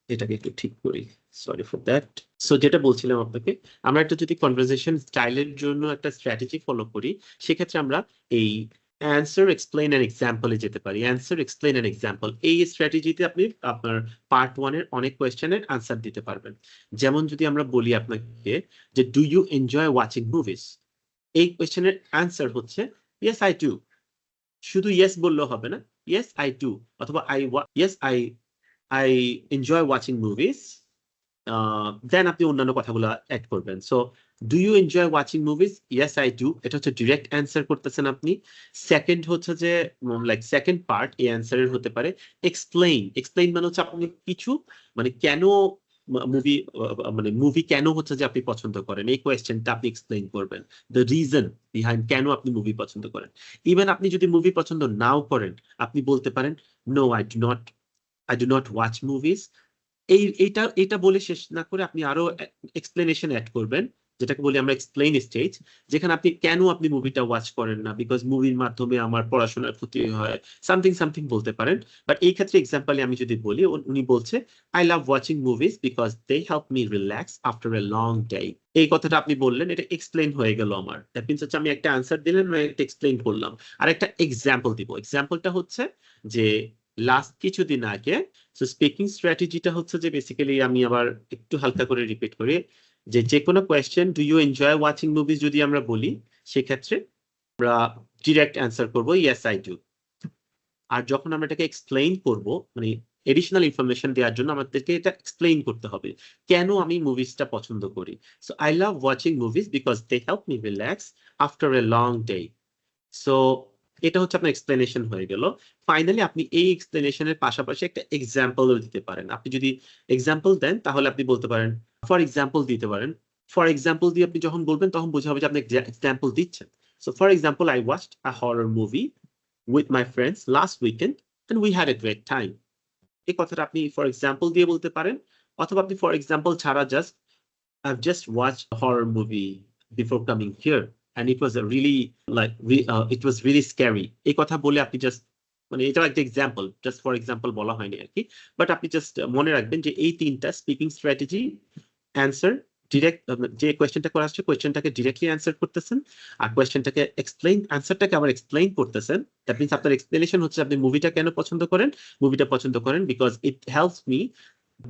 এটাকে একটু ঠিক করি, সরি ফর দ্যাট। সো যেটা বলছিলাম আপনাকে, আমরা একটা যদি কনভারসেশন স্টাইলের জন্য একটা স্ট্র্যাটেজি ফলো করি, সেক্ষেত্রে আমরা এই অ্যান্সার এক্সপ্লেইন এন্ড এক্সাম্পলে যেতে পারি। অ্যান্সার এক্সপ্লেইন এন্ড এক্সাম্পল, এই স্ট্র্যাটেজিতে আপনি আপনার পার্ট 1-এর অনেক কোয়েশ্চেনের আনসার দিতে পারবেন। যেমন যদি আমরা বলি আপনাকে যে do you enjoy watching movies, এই কোয়েশ্চেনের আনসার হচ্ছে ইয়েস আই ডু। শুধু ইয়েস বললেও হবে না, ইয়েস আই ডু অথবা yes I enjoy watching movies, then আপনি অন্যান্য কথাগুলো অ্যাড করবেন। So do you enjoy watching movies, yes I do, এটা হচ্ছে ডিরেক্ট অ্যান্সার করতেছেন আপনি। সেকেন্ড হচ্ছে যে লাইক সেকেন্ড পার্ট এই অ্যান্সারের হতে পারে এক্সপ্লেইন। এক্সপ্লেইন মানে হচ্ছে আপনি কিছু মানে কেন মুভি কেন হচ্ছে যে আপনি পছন্দ করেন, এই কোয়েশ্চেনটা আপনি এক্সপ্লেইন করবেন, দ্য রিজন বিহাইন্ড কেন আপনি মুভি পছন্দ করেন। ইভেন আপনি যদি মুভি পছন্দ নাও করেন আপনি বলতে পারেন no I do not watch movies. এইটা বলে শেষ না করে আপনি আরো এক্সপ্লেনেশন অ্যাড করবেন, যেটাকে বলি আমরা এক্সপ্লেইন স্টেজ, যেখানে আপনি কেন আপনি মুভিটা ওয়াচ করেন না, বিকজ মুভির মাধ্যমে আমার পড়াশোনার ক্ষতি হয়, সামথিং বলতে পারেন। বাট এই ক্ষেত্রে এক্সাম্পলে আমি যদি বলি, উনি বলছে I love watching movies because they help me relax after a long day. এই কথাটা আপনি বললেন, এটা এক্সপ্লেইন হয়ে গেল আমার। দ্যাট মিনস হচ্ছে আমি একটা আনসার দিলাম, একটা এক্সপ্লেইন করলাম, আর একটা এক্সাম্পল দিব। এক্সাম্পলটা হচ্ছে যে লাস্ট কিছুদিন আগে, সো স্পিকিং স্ট্র্যাটেজিটা হচ্ছে যে বেসিক্যালি আমি আবার একটু হালকা করে রিপিট করি, যে কোনো question do you enjoy watching movies যদি আমরা বলি, সেক্ষেত্রে আমরা ডিরেক্ট অ্যান্সার করবো ইয়েস আই ডু। আর যখন আমরা এটাকে এক্সপ্লেইন করব, মানে এডিশনাল ইনফরমেশন দেওয়ার জন্য আমাদেরকে এটা এক্সপ্লেইন করতে হবে কেন আমি মুভিসটা পছন্দ করি। So I love watching movies because they help me relax after a long day. So এটা হচ্ছে আপনার এক্সপ্লেনেশন হয়ে গেল। ফাইনালি আপনি এই এক্সপ্লেনেশনের পাশাপাশি একটা এক্সাম্পলও দিতে পারেন। আপনি যদি এক্সাম্পল দেন তাহলে আপনি বলতে পারেন, ফর এক্সাম্পল দিতে পারেন। ফর এক্সাম্পল দিয়ে আপনি যখন বলবেন তখন বোঝা হবে যে আপনি এক্সাম্পল দিচ্ছেন। So for example, I watched a horror movie with my friends last weekend and we had a great time. এই কথাটা আপনি ফর এক্সাম্পল দিয়ে বলতে পারেন, অথবা আপনি ফর এক্সাম্পল ছাড়া just I've just watched a horror movie before coming here and it was a really it was really scary. এই কথা বলে আপনি জাস্ট, মানে এটা একটা এক্সাম্পল, জাস্ট ফর এক্সাম্পল বলা হয়নি আর কি, বাট আপনি জাস্ট মনে রাখবেন যে এই তিনটা স্পিকিং স্ট্র্যাটেজি, অ্যান্সার ডিরেক্ট, যে কোয়েশ্চেনটা করা আসছে কোয়েশ্চেনটাকে ডিরেক্টলি অ্যান্সার করতেছেন, আর কোয়েশ্চেনটাকে অ্যান্সারটাকে আবার এক্সপ্লেইন করতেছেন। দ্যাট মিনস আপনার এক্সপ্লেনেশন হচ্ছে আপনি মুভিটা কেন পছন্দ করেন। মুভিটা পছন্দ করেন because it helps me,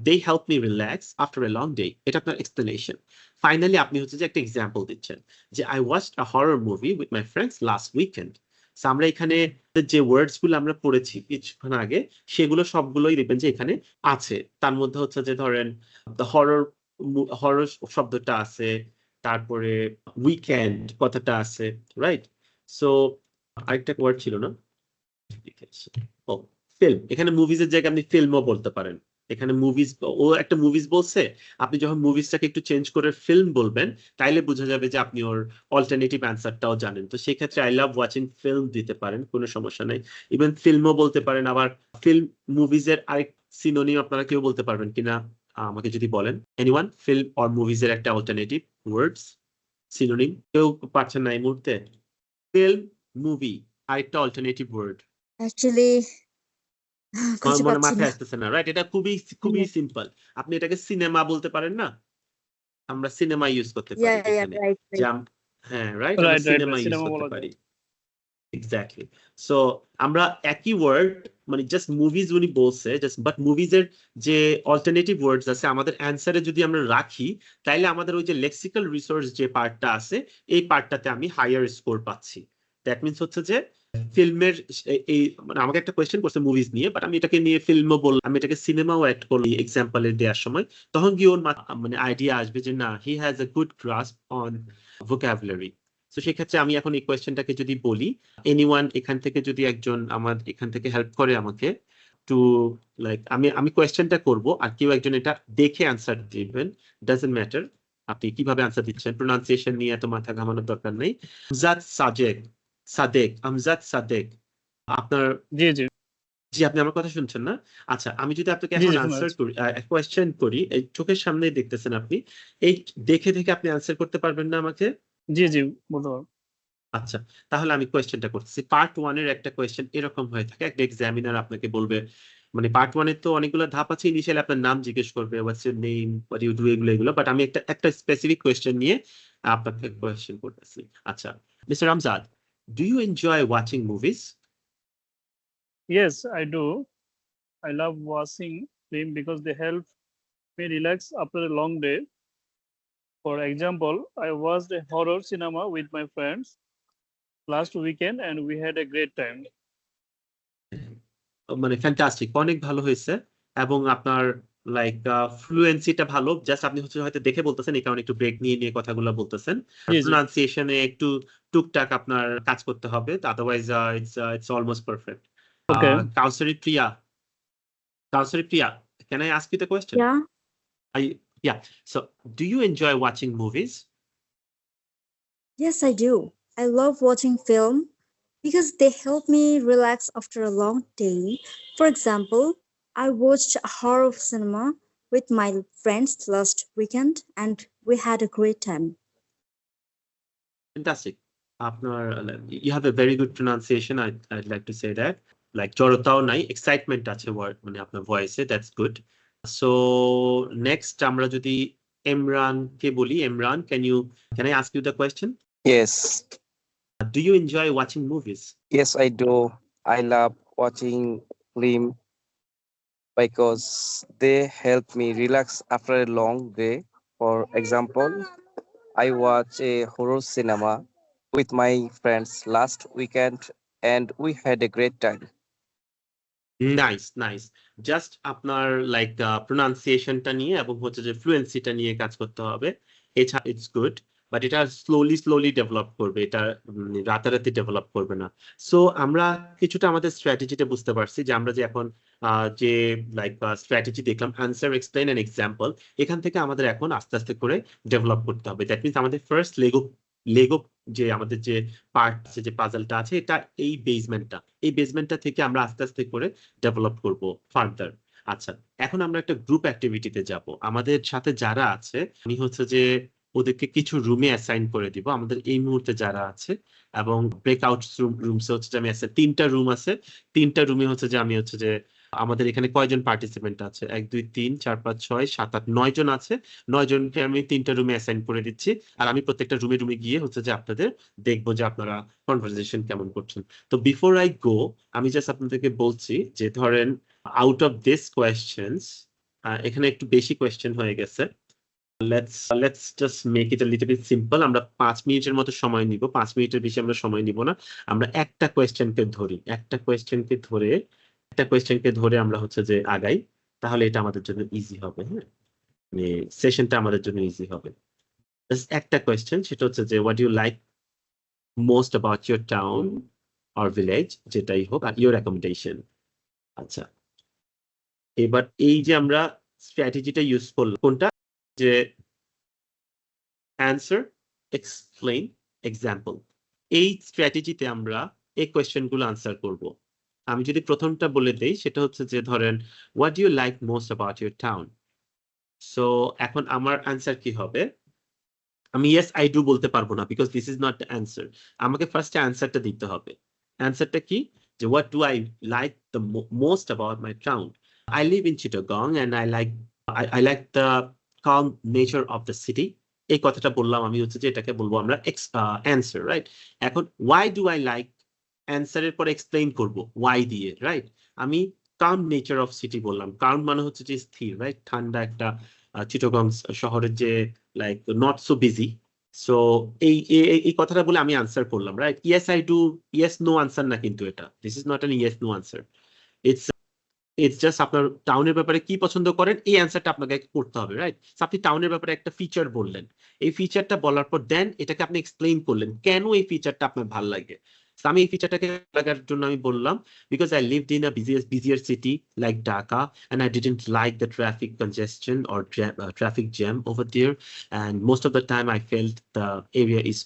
they help me relax after a long day. এটা আপনার এক্সপ্লেনেশন। ফাইনালি আপনি হচ্ছে যে একটা এক্সাম্পল দিচ্ছেন যে I watched a horror movie with my friends last weekend. So আমরা এখানে যে ওয়ার্ডস গুলো আমরা পড়েছি কিছুক্ষণ আগে সেগুলো সবগুলোই দেখবেন যে এখানে আছে। তার মধ্যে হচ্ছে যে ধরেন দ্য হরর, হরর শব্দটা আছে, তারপরে উইকেন্ড কথাটা আছে, রাইট? সো আরেকটা ওয়ার্ড ছিল না, ও ফিল্ম। এখানে মুভিজের জায়গায় আপনি ফিল্মও বলতে পারেন। এখানে মুভিজ, ও একটা মুভিজ বলছে, আপনি যখন মুভিজটাকে একটু চেঞ্জ করে ফিল্ম বলবেন তাইলে বোঝা যাবে যে আপনি ওর অল্টারনেটিভ অ্যান্সারটাও জানেন। তো সেই ক্ষেত্রে আই লাভ ওয়াচিং ফিল্ম দিতে পারেন, কোনো সমস্যা নাই। ইভেন ফিল্মও বলতে পারেন। আবার ফিল্ম মুভিজের আরেক সিনোনিম আপনারা কেউ বলতে পারবেন কিনা আমাকে যদি বলেন, এনিওয়ান? ফিল্ম অর মুভিজের একটা অল্টারনেটিভ ওয়ার্ডস সিনোনিম কেউ পারছেন না এই মুহূর্তে? ফিল্ম, মুভি, আরেকটা অল্টারনেটিভ ওয়ার্ড Actually, খুঁজে মনে পাচ্ছি মাথায় না। আসতেছে না, রাইট? এটা খুবই খুবই সিম্পল। আপনি এটাকে সিনেমা বলতে পারেন না? আমরা সিনেমা ইউজ করতে পারি Yeah, yeah, এখানে। right, যে right. হ্যাঁ, রাইট, আমরা Right, right, cinema right. Use Cinema করতে বলা যায়। পারি। এক্স্যাক্টলি। সো আমরা একই ওয়ার্ড, মানে জাস্ট মুভিজ উনি বলছে, জাস্ট বাট মুভিজের যে অল্টারনেটিভ ওয়ার্ডস আছে আমাদের অ্যান্সারে যদি আমরা রাখি, তাইলে আমাদের ওই যে লেক্সিক্যাল রিসোর্স যে পার্টটা আছে এই পার্টটাতে আমি হাইয়ার স্কোর পাচ্ছি। দ্যাট মিনস হচ্ছে যে ফিল্মের এই, মানে আমাকে একটা কোয়েশ্চেন করছে মুভিজ নিয়ে, বাট আমি এটাকে নিয়ে ফিল্মও বললাম, আমি এটাকে সিনেমাও অ্যাড করলি এক্সাম্পলে দেওয়ার সময়, তখন কি ওর মানে আইডিয়া আসবে যে না, he has a good grasp on vocabulary. তো সেক্ষেত্রে আমি এখন এই কোয়েশ্চেনটাকে যদি বলি, এনিওয়ান এখান থেকে যদি একজন আমার এখান থেকে হেল্প করে আমাকে টু, লাইক আমি কোয়েশ্চেনটা করব আর কেউ একজন এটা দেখে অ্যান্সার দিবেন, ডাজন্ট ম্যাটার আপনি কিভাবে অ্যান্সার দিচ্ছেন, প্রোনাউন্সিয়েশন নিয়ে এত মাথা ঘামানোর দরকার নেই। আমজাদ সাদেক, আপনার, জি জি জি আপনি আমার কথা শুনছেন না? আচ্ছা, আমি যদি আপনাকে জি, এখন জি, শোনা আনসার যাচ্ছে। করি, কোয়েশ্চেন করি, এই চোখের সামনেই দেখতেছেন আপনি, এই দেখে দেখে আপনি আনসার করতে পারবেন না আমাকে? জি জি বলতে পারবো। আচ্ছা, তাহলে আমি কোয়েশ্চেনটা করতেছি। পার্ট 1 এর একটা কোয়েশ্চেন এরকম হয়ে থাকে, একটা এক্সামিনার আপনাকে বলবে, মানে পার্ট 1 এর তো অনেকগুলো ধাপ আছে, ইনিশিয়ালি আপনার নাম জিজ্ঞেস করবে, what's your name, what you do, এগুলো, বাট আমি একটা স্পেসিফিক কোয়েশ্চেন নিয়ে আপনাকে কোয়েশ্চেন করতেছি। আচ্ছা, mister Amjad, do you enjoy watching movies? Yes, I do. I love watching film because they help me relax after a long day. For example, I watched a horror cinema with my friends last weekend and we had a great time. মানে fantastic, অনেক ভালো হয়েছে। এবং আপনার like ফ্লুয়েন্সিটা ভালো, just আপনি হচ্ছে হয়তো দেখে বলতেছেন এই কারণে একটু ব্রেক নিয়ে নিয়ে কথাগুলো বলতেছেন। জি, জি। প্রোনাউন্সিয়েশনে একটু টুকটাক আপনার কাজ করতে হবে, otherwise it's almost perfect. Okay. Kausari Priya, can I ask you the question? Yeah, Yeah, so do you enjoy watching movies? yes, I do. I love watching film because they help me relax after a long day. For example, I watched a horror cinema with my friends last weekend and we had a great time. Fantastic. আপনার you have a very good pronunciation. I'd like to say that. Like জড়তাও নাই, excitement আছে word, মানে আপনার ভয়েসে, that's good. So next আমরা যদি ইমরান কে বলি, Imran, can I ask you the question? Yes. Do you enjoy watching movies? Yes, I do. I love watching film because they help me relax after a long day. For example, I watch a horror cinema with my friends last weekend and we had a great time. Nice nice. Just আপনার like প্রোনাউন্সিয়েশনটা নিয়ে এবং হচ্ছে যে ফ্লুয়েন্সিটা নিয়ে কাজ করতে হবে। এছাড়া ইটস গুড, বাট এটা স্লোলি ডেভেলপ করবে, এটা রাতারাতি ডেভেলপ করবে না। সো আমরা কিছুটা আমাদের স্ট্র্যাটেজিটা বুঝতে পারছি যে আমরা যে এখন যে লাইক স্ট্র্যাটেজি দেখলাম আনসার, এক্সপ্লেন এন্ড এক্সাম্পল, এখান থেকে আমাদের এখন আস্তে আস্তে করে ডেভেলপ করতে হবে। দ্যাট মিনস আমাদের ফার্স্ট লেগো যে আমাদের যে পার্ট আছে, যে পাজলটা আছে, এটা এই বেসমেন্টটা থেকে আমরা আস্তে আস্তে করে ডেভেলপ করব ফার্দার। আচ্ছা, এখন আমরা একটা গ্রুপ অ্যাক্টিভিটিতে যাব। আমাদের সাথে যারা আছে আমি হচ্ছে যে ওদেরকে কিছু রুমে অ্যাসাইন করে দিব আমাদের এই মুহূর্তে যারা আছে, এবং ব্রেকআউট রুমস হচ্ছে যে আমি আছে 3টা রুম আছে। 3টা রুমে হচ্ছে যে আমি হচ্ছে যে আমাদের এখানে কয়জন পার্টিসিপেন্ট আছে, 1 2 3 4 5 6 7 8 9 জন আছে। 9 জনকে আমি 3টা রুমে অ্যাসাইন করে দিচ্ছি, আর আমি প্রত্যেকটা রুমে গিয়ে হচ্ছে যে আপনাদের দেখবো যে আপনারা কনভারসেশন কেমন করছেন। তো বিফোর আই গো, আমি জাস্ট আপনাদেরকে বলছি যে ধরেন আউট অফ দিস কোয়েশ্চেন্স, এখানে একটু বেশি কোয়েশ্চেন হয়ে গেছে। Let's just make it a little bit simple. আমরা 5 মিনিটের মতো সময় নিব, 5 মিনিটের বেশি আমরা সময় নিব না। আমরা একটা কোয়েশ্চেনকে ধরে আমরা হচ্ছে যে আগাই, তাহলে এটা আমাদের জন্য ইজি হবে। হ্যাঁ, মানে সেশনটা আমাদের জন্য ইজি হবে। জাস্ট একটা কোয়েশ্চেন, সেটা হচ্ছে যে what you like most about your town or village, যেটাই হোক, আর ইউর অ্যাকোমোডেশন। আচ্ছা, এবার এই যে আমরা স্ট্র্যাটেজিটা ইউজ করলাম, কোনটা, যে অ্যান্সার, এক্সপ্লেইন, এক্সাম্পল, এই স্ট্র্যাটেজিতে আমরা এই কোয়েশ্চেনগুলো আনসার করব। আমি যদি প্রথমটা বলে দেই, সেটা হচ্ছে যে ধরেন what you like most about your town. So এখন আমার আনসার কি হবে? আমি ইয়েস আই ডু বলতে পারবো না, because this is not the answer. আমাকে ফার্স্টে অ্যান্সারটা দিতে হবে। অ্যান্সারটা কি? যে what do I like the most about my town? I live in Chittagong and I like the calm nature of the city. এই কথাটা বললাম আমি, হচ্ছে যে এটাকে বলবো আমরা অ্যান্সার, রাইট? এখন why do I like, অ্যান্সারের পরে এক্সপ্লেইন করব why দিয়ে, রাইট? আমি calm nature of city বললাম। calm মানে হচ্ছে যে স্থির, রাইট? ঠান্ডা একটা চিটাগং শহরের যে like not so busy. So এই কথাটা বলে আমি আনসার করলাম, right? Yes I do, yes no answer না, কিন্তু এটা this is not an yes no answer. It's just আপনার টাউনের ব্যাপারে কি পছন্দ করেন, এই অ্যান্সারটা আপনাকে করতে হবে, রাইট? আপনি টাউনের ব্যাপারে একটা ফিচার বললেন, এই ফিচারটা বলার পর দেন এটাকে আপনি এক্সপ্লেইন করলেন কেন এই ফিচারটা আপনার ভালো লাগে। আমি এই ফিচারটাকে লাগার জন্য আমি বললাম because I lived in a busier city like Dhaka and I didn't like the traffic congestion or traffic jam over there, and most of the time I felt the area is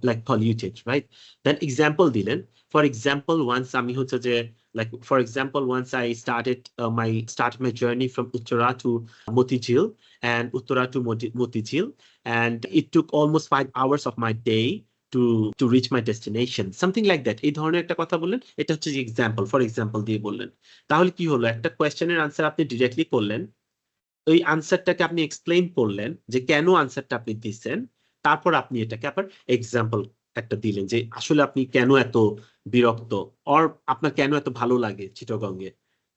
like polluted, right? Then example dilen, for example once আমি হচ্ছে যে like for example once I started my journey from Uttara to Motijil and Uttara to Motijil, and it took almost 5 hours of my day to reach my destination, something like that. এই ধরনের একটা কথা বললেন, এটা হচ্ছে যে example, for example দিয়ে বললেন। তাহলে কি হলো, একটা কোয়েশ্চেনের আনসার আপনি ডিরেক্টলি করলেন, ওই আনসারটাকে আপনি এক্সপ্লেইন করলেন যে কেন আনসারটা আপনি দিচ্ছেন, তারপর আপনি এটাকে আবার এক্সাম্পল একটা দিলেন যে আসলে আপনি কেন এত বিরক্ত, অর আপনার কেন এত ভালো লাগে চিটাগংয়ে।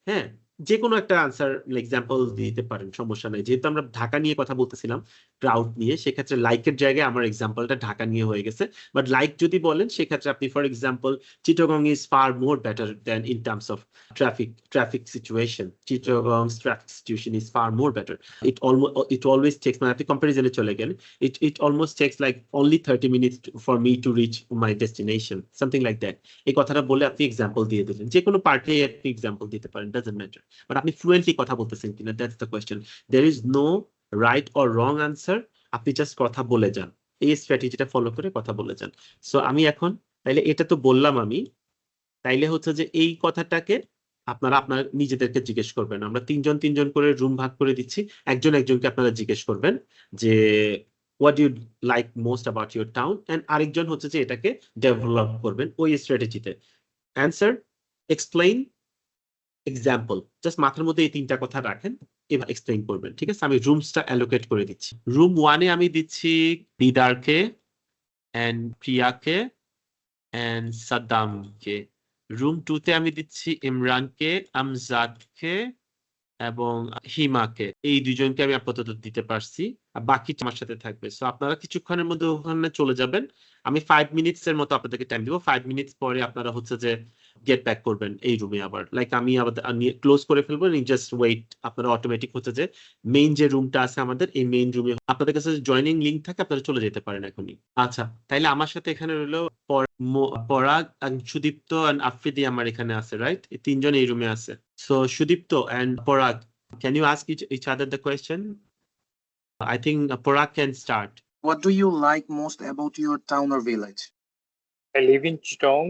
হ্যাঁ, যে কোনো একটা আনসার এক্সাম্পল দিতে পারেন, সমস্যা নেই। যেহেতু আমরা ঢাকা নিয়ে কথা বলতেছিলাম, ক্রাউড নিয়ে, সেক্ষেত্রে লাইকের জায়গায় আমার এক্সাম্পলটা ঢাকা নিয়ে হয়ে গেছে। বাট লাইক যদি বলেন, সেক্ষেত্রে আপনি for example Chittagong is far more better then in terms of traffic situation. Chittagong's traffic situation is far more better. It always takes, মানে আপনি কম্পারিজনে চলে গেলেন, it almost takes like only 30 minutes for me to reach my destination, something like that. এই কথাটা বলে আপনি example দিয়ে দিলেন, যে কোনো পার্টে আপনি এক্সাম্পল দিতে পারেন, ডাজন্ট ম্যাটার। বাট আপনি ফ্লুয়েন্টলি কথা বলতেছেন কিনা, that's the question. There is no right or wrong answer, আপনি জাস্ট কথা বলে যান, এই স্ট্র্যাটেজিটা ফলো করে কথা বলে যান। সো আমি এখন, তাইলে এটা তো বললাম আমি, তাইলে হচ্ছে যে এই কথাটাকে আপনারা আপনার নিজেদেরকে জিজ্ঞেস করবেন। আমরা 3 জন করে রুম ভাগ করে দিচ্ছি, একজন একজনকে আপনারা জিজ্ঞেস করবেন যে what you like most about your town, and আরেকজন হচ্ছে যে এটাকে ডেভেলপ করবেন ওই স্ট্র্যাটেজিতে। অ্যান্সার, এক্সপ্লেইন, এক্সাম্পল, জাস্ট মাথার মধ্যে এই 3টা কথা রাখেন, এবার এক্সপ্লেইন করবেন। ঠিক আছে, আমি রুমসটা অ্যালোকেট করে দিচ্ছি। রুম 1-এ আমি দিচ্ছি দিদারকে এন্ড প্রিয়াকে এন্ড সাদ্দামকে। রুম 2-তে আমি দিচ্ছি ইমরানকে, আমজাদকে এবং হিমাকে, এই দুজনকে আমি আপাতত দিতে পারছি, আর বাকি আমার সাথে থাকবে। সো আপনারা কিছুক্ষণের মধ্যে ওখানে চলে যাবেন। আমি 5 মিনিটস এর মতো আপনাদেরকে টাইম দিব। 5 মিনিটস পরে আপনারা হচ্ছে যে গেট ব্যাক করবেন এই রুমে আবার, লাইক আমি আবার ক্লোজ করে ফেলবো, জাস্ট ওয়েট। আপনারা অটোমেটিক হচ্ছে যে মেইন যে রুমটা আছে আমাদের, এই মেইন রুমে আপনাদের কাছে জয়েনিং লিংক থাকে, আপনারা চলে যেতে পারেন এখনই। আচ্ছা, তাইলে আমার সাথে এখানে রইলো পরাগ, সুদীপ্ত and আফ্রিদি আমার এখানে আছে, রাইট? এই তিনজন এই রুমে আছে। So Sudipta and Parag, can you ask each other the question? I think Parag can start. What do you like most about your town or village? I live in Chittagong.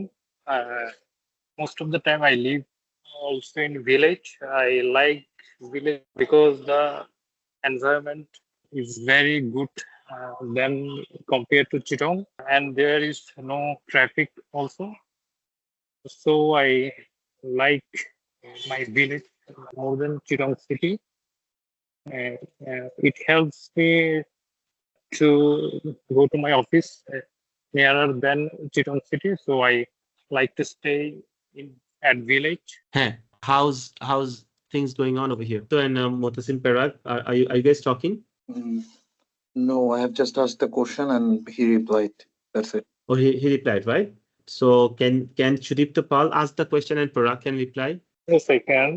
Most of the time I live also in village. I like village because the environment is very good than compared to Chittagong, and there is no traffic also. So I like my village more than Chittagong city. It helps me to go to my office nearer than Chittagong city, so I like to stay at village. Hey, how's things going on over here? So and Motasim, Parag, are you guys talking? No, I have just asked the question and he replied. That's it. Or he replied, right? So can Sudipta Pal ask the question and Parag can reply? Yes, I can.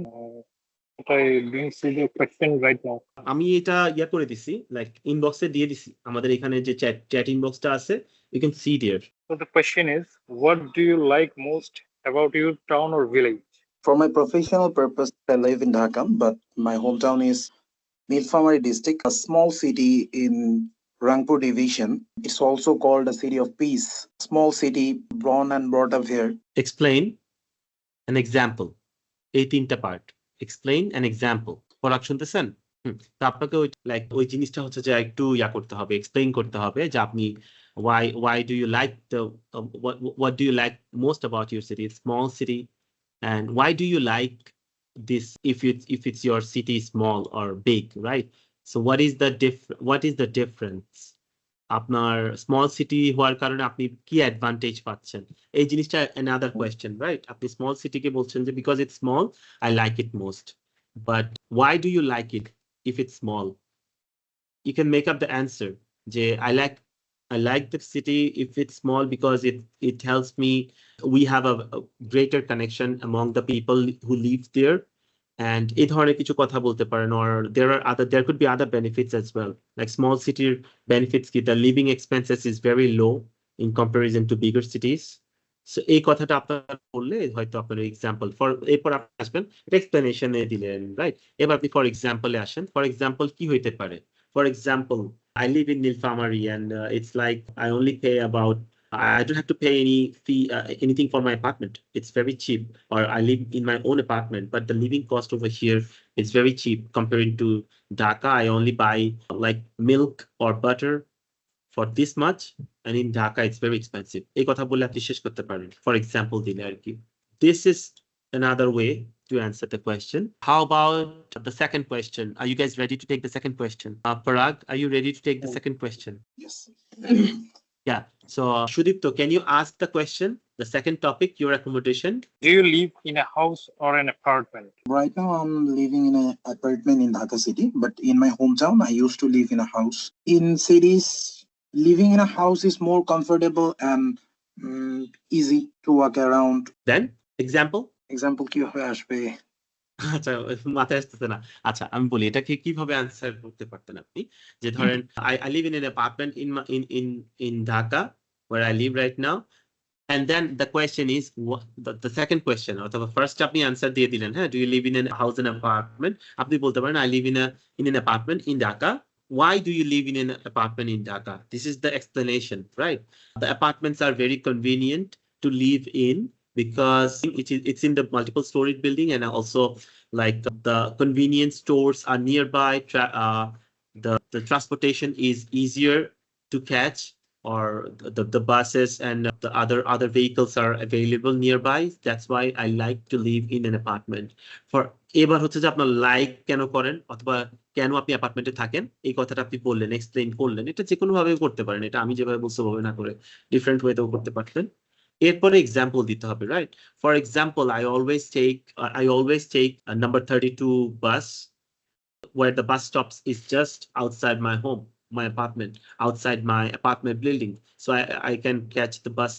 But I didn't see the question right now. আমি এটা করে দিছি, like ইনবক্সে দিয়ে দিছি, আমাদের এখানে যে চ্যাট ইনবক্সটা আছে, you can see there. So the question is, what do you like most about your town or village? For my professional purpose, I live in Dhaka, but my hometown is Nilphamari district, a small city in Rangpur division. It's also called a city of peace. Small city, born and brought up here. Explain an example. 18টা part, explain an example. পড়াক শুনতেছেন? তো আপনাকে ওই জিনিসটা হচ্ছে যে একটু করতে হবে, এক্সপ্লেইন করতে হবে যে আপনি why do you like the what do you like most about your city? It's small city, and why do you like this if it's your city small or big, right? So what is the difference? আপনার small city হওয়ার কারণে আপনি কি advantage পাচ্ছেন, এই জিনিসটা another question, right? আপনি small সিটিকে বলছেন যে because it's small I like it most, but why do you like it if it's small? You can make up the answer যে I like the city if it's small because it helps me, we have a greater connection among the people who live there, and এই ধরনের কিছু কথা বলতে পারেন, or there could be other benefits as well, like small city benefits কি, the living expenses is very low in comparison to bigger cities. So এই কথাটা আপনারা বললে হয়তো আপনার এক্সাম্পল এরপর আপনি আসবেন এক্সপ্লেনেশনে দিলেন, রাইট? এবার আপনি ফর এক্সাম্পলে আসেন। ফর এক্সাম্পল কি হইতে পারে? For example, I live in Nilphamari and it's like I only pay about, I don't have to pay any fee, anything for my apartment. It's very cheap. Or I live in my own apartment, but the living cost over here is very cheap comparing to Dhaka. I only buy like milk or butter for this much, and in Dhaka it's very expensive. এই কথা বলে আপনি শেষ করতে পারেন, for example দিলে আর কি। This is another way to answer the question. How about the second question? Are you guys ready to take the second question? Parag, are you ready to take the second question? Yes. Yeah. So Shudipto, can you ask the question, the second topic, your accommodation? Do you live in a house or an apartment? Right now, I'm living in an apartment in Dhaka city, but in my hometown, I used to live in a house. In cities, living in a house is more comfortable and easy to walk around. Then, example? Example, কিভাবে আসবে? আচ্ছা, মাথায় আসতেছে না। আচ্ছা, আমি বলি এটাকে কিভাবে আনসার করতে পারতেন আপনি, যে ধরেন I live in an apartment in Dhaka where I live right now, and then the question is the second question, অথবা ফার্স্ট আপনি আনসার দিয়ে দিলেন, হ্যাঁ, do you live in a house and apartment? আপনি বলতে পারেন I live in an apartment in Dhaka. Why do you live in an apartment in Dhaka? This is the explanation, right? The apartments are very convenient to live in because it's in the multiple storied building, and also like the convenience stores are nearby. The transportation is easier to catch, or the buses and the other vehicles are available nearby. That's why I like to live in an apartment. For এবার হচ্ছে যে আপনার like কেন করেন অথবা কেন আপনি অ্যাপার্টমেন্টে থাকেন, এই কথাটা আপনি বললেন, এক্সপ্লেইন করলেন। এটা যে কোনো ভাবে করতে পারেন, এটা আমি যেভাবে বলছি ভাবে না করে ডিফারেন্ট ওয়েতেও করতে পারতেন। এরপরে এক্সাম্পল দিতে হবে, right? For example, I always take a number 32 bus where the bus stops is just outside my home, my apartment, outside my apartment building. So I can catch the bus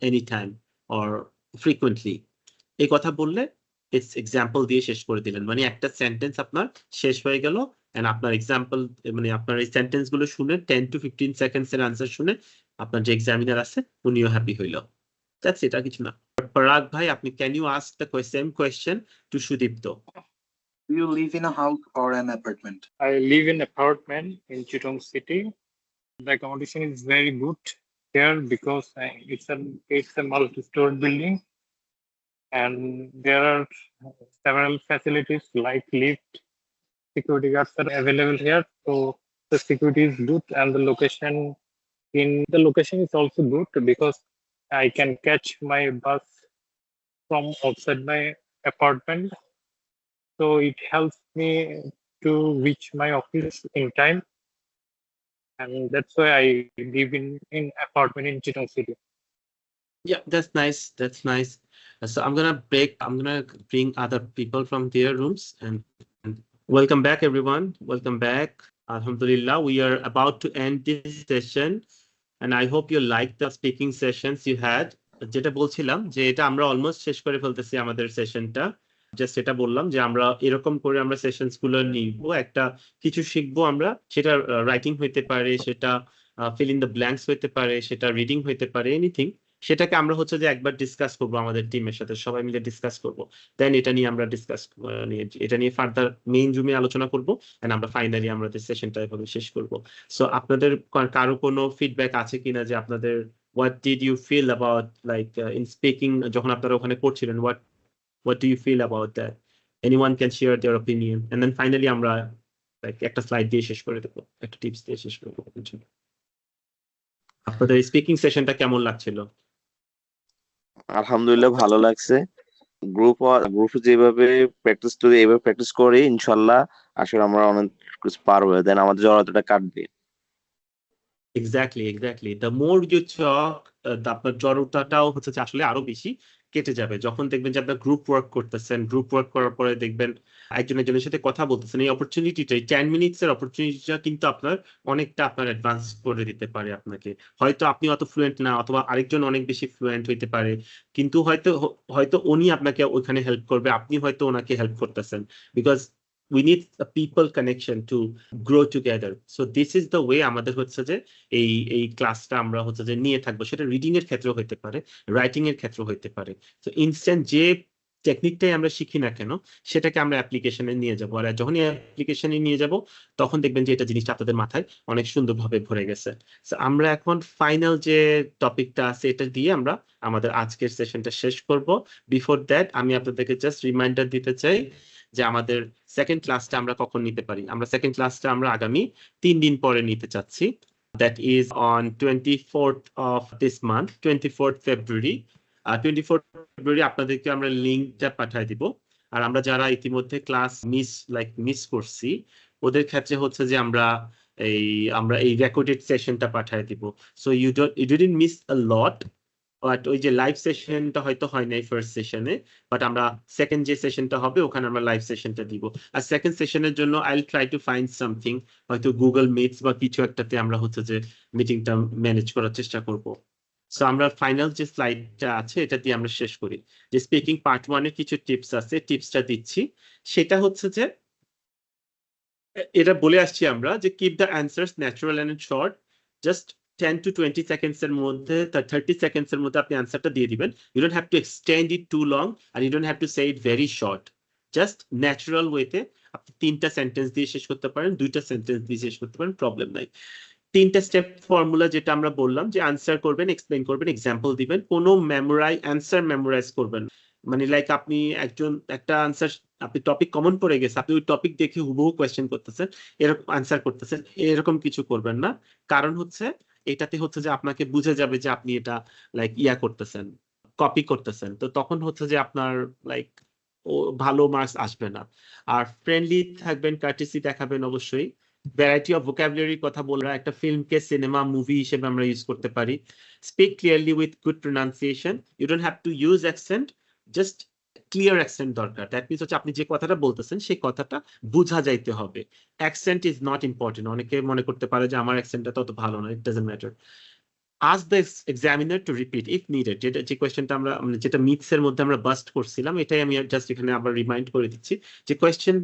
anytime or frequently. এই কথা বললে it's example দিয়ে শেষ করে দিলেন, মানে একটা sentence আপনার শেষ হয়ে গেল। এন্ড আপনার এক্সাম্পল মানে আপনার এই সেন্টেন্স গুলো শুনে 10 to 15 সেকেন্ডস এর আনসার শুনে আপনার যে এক্সামিনার আছে উনিও হ্যাপি হইল। দ্যাটস এটা, কিছু না। পরাগ ভাই, আপনি can you ask the same question to Sudipta? Do you live in a house or an apartment? I live in apartment in Chittagong city. The accommodation is very good here because it's a multi-story building, and there are several facilities like lift, security guards are available here. So the security is good, and the location is also good because I can catch my bus from outside my apartment. So it helps me to reach my office in time. And that's why I live in apartment in Chittagong city. Yeah, that's nice. That's nice. So I'm gonna bring other people from their rooms and welcome back, everyone. Welcome back. Alhamdulillah, we are about to end this session, and I hope you liked the speaking sessions you had. যেটা বলছিলাম যে এটা আমরা almost শেষ করে ফেলতেছি আমাদের সেশনটা। Just এটা বললাম যে আমরা এরকম করে আমরা সেশনস গুলো নিব, একটা কিছু শিখবো আমরা, সেটা রাইটিং হইতে পারে, সেটা ফিল ইন দ্য ব্ল্যাঙ্কস হইতে পারে, সেটা রিডিং হইতে পারে, এনিথিং। সেটাকে আমরা হচ্ছে যে একবার ডিসকাস করবো আমাদের টিমের সাথে, সবাই মিলে ডিসকাস করবো। দেন এটা নিয়ে আমরা এটা নিয়ে ফার্দার মেইন রুমে আলোচনা করবো, এন্ড আমরা ফাইনালি আমাদের সেশনটা এভাবে শেষ করবো। সো আপনাদের কারো কোনো ফিডব্যাক আছে কিনা যে আপনাদের what did you feel about like in speaking যখন আপনারা ওখানে করছিলেন, what do you feel about that? Anyone can share their opinion, and then finally আমরা like একটা স্লাইড দিয়ে শেষ করে দেবো, একটা টিপস দিয়ে শেষ করে দেবো। আপনাদের স্পিকিং সেশনটা কেমন লাগছিল? আলহামদুলিল্লাহ ভালো লাগছে। গ্রুপ যেভাবে প্র্যাকটিস করি, এইভাবে প্র্যাকটিস করি, ইনশাল্লাহ আসলে আমরা অনেক কিছু পারবো। দেন আমাদের জড়তাটা কাটবে। Exactly the more you talk, আপনার জড়তাটাও হচ্ছে যে আসলে আরো বেশি কেটে যাবে। যখন দেখবেন যে আপনার গ্রুপ ওয়ার্ক করতেছেন, গ্রুপ ওয়ার্ক করার পরে দেখবেন একজনের সাথে কথা বলতেছেন, এই অপরচুনিটিটা 10 মিনিটস এর অপরচুনিটিটা কিন্তু আপনার অনেকটা আপনার অ্যাডভান্স করে দিতে পারে আপনাকে। হয়তো আপনি অত ফ্লুয়েন্ট না, অথবা আরেকজন অনেক বেশি ফ্লুয়েন্ট হইতে পারে, কিন্তু হয়তো উনি আপনাকে ওইখানে হেল্প করবে, আপনি হয়তো ওনাকে হেল্প করতেছেন, because we need a people connection to grow together. So this is the way আমাদের হচ্ছে যে এই ক্লাসটা আমরা হচ্ছে যে নিয়ে থাকবো। সেটা রিডিং এর ক্ষেত্রে হইতে পারে, রাইটিং এর ক্ষেত্রে হইতে পারে। তো ইনস্ট্যান্ট যে টেকনিকটাই আমরা শিখি না কেন, সেটাকে আমরা অ্যাপ্লিকেশনে নিয়ে যাবো। আর যখনই অ্যাপ্লিকেশনে নিয়ে যাব, তখন দেখবেন যে এটা জিনিসটা আপনাদের মাথায় অনেক সুন্দরভাবে ভরে গেছে। তো আমরা এখন ফাইনাল যে টপিকটা আছে এটা দিয়ে আমরা আমাদের আজকের সেশনটা শেষ করব। বিফোর দ্যাট আমি আপনাদেরকে জাস্ট রিমাইন্ডার দিতে চাই যে আমাদের সেকেন্ড ক্লাসটা আমরা কখন নিতে পারি। আমরা সেকেন্ড ক্লাসটা আমরা আগামী 3 দিন পরে নিতে চাচ্ছি। That is on 24th of this month, 24th February. 24th February আপনাদেরকে আমরা লিঙ্কটা পাঠিয়ে দিব। আর আমরা যারা ইতিমধ্যে ক্লাস মিস করছি, ওদের ক্ষেত্রে হচ্ছে যে আমরা এই রেকর্ডেড সেশনটা পাঠিয়ে দিব। So you didn't miss a lot. But ওই যে লাইভ সেশনটা হয়তো হয় নাই ফার্স্ট সেশনে, বাট আমরা সেকেন্ড যে সেশনটা হবে ওখানে আমরা লাইভ সেশনটা দিব। আর সেকেন্ড সেশনের জন্য I will try to find something, হয়তো গুগল মিটস বা কিছু একটাতে আমরা হচ্ছে যে মিটিংটা ম্যানেজ করার চেষ্টা করব। সো আমরা ফাইনাল যে স্লাইডটা আছে এটা দিয়ে আমরা শেষ করি। যে স্পিকিং পার্ট 1 এর কিছু টিপস আছে, টিপসটা দিচ্ছি। সেটা হচ্ছে যে এটা বলে আসছি আমরা যে keep the answers natural and short, just 10 to 20 seconds এর মধ্যে, 30 seconds এর মধ্যে আপনি আনসারটা দিয়ে দিবেন। You don't have to extend it too long and you don't have to say it very short. Just natural ওয়েতে আপনি 3টা সেন্টেন্স দিয়ে শেষ করতে পারেন, 2টা সেন্টেন্স দিয়ে শেষ করতে পারেন, প্রবলেম নাই। 3টা স্টেপ ফর্মুলা যেটা আমরা বললাম, যে আনসার করবেন, এক্সপ্লেইন করবেন, এক্সাম্পল দিবেন, কোনো অ্যান্সার মেমোরাইজ করবেন। মানে লাইক আপনি একটা আনসার, আপনি টপিক কমন পড়ে গেছে, আপনি ওই টপিক দেখে হুবহু কোয়েশ্চেন করতেছেন, এরকম আনসার করতেছেন, এরকম কিছু করবেন না। কারণ হচ্ছে এটাতে হচ্ছে যে আপনাকে বুঝে যাবে যে আপনি এটা লাইক করতেছেন, কপি করতেছেন। তো তখন হচ্ছে যে আপনার লাইক ভালো মার্কস আসবে না। আর ফ্রেন্ডলি থাকবেন, কার্টেসি দেখাবেন অবশ্যই। ভ্যারাইটি অফ ভোকাবুলারি কথা বলরা একটা ফিল্মকে সিনেমা মুভি হিসেবে আমরা ইউজ করতে পারি। Speak clearly with good pronunciation, you don't have to use accent, just clear accent দরকার। দ্যাট মিনস হচ্ছে আপনি যে কথাটা বলতেছেন সেই কথাটা বোঝা যাইতে হবে। Accent is not important. অনেকে মনে করতে পারে যে আমার অ্যাকসেন্টটা তত ভালো না, ইট doesn't matter. Ask the examiner to repeat if needed. যে কোয়েশ্চেনটা আমরা যেটা মিথস এর মধ্যে আমরা বাস্ট করছিলাম, এটাই আমি জাস্ট এখানে আবার রিমাইন্ড করে দিচ্ছি যে কোয়েশ্চেন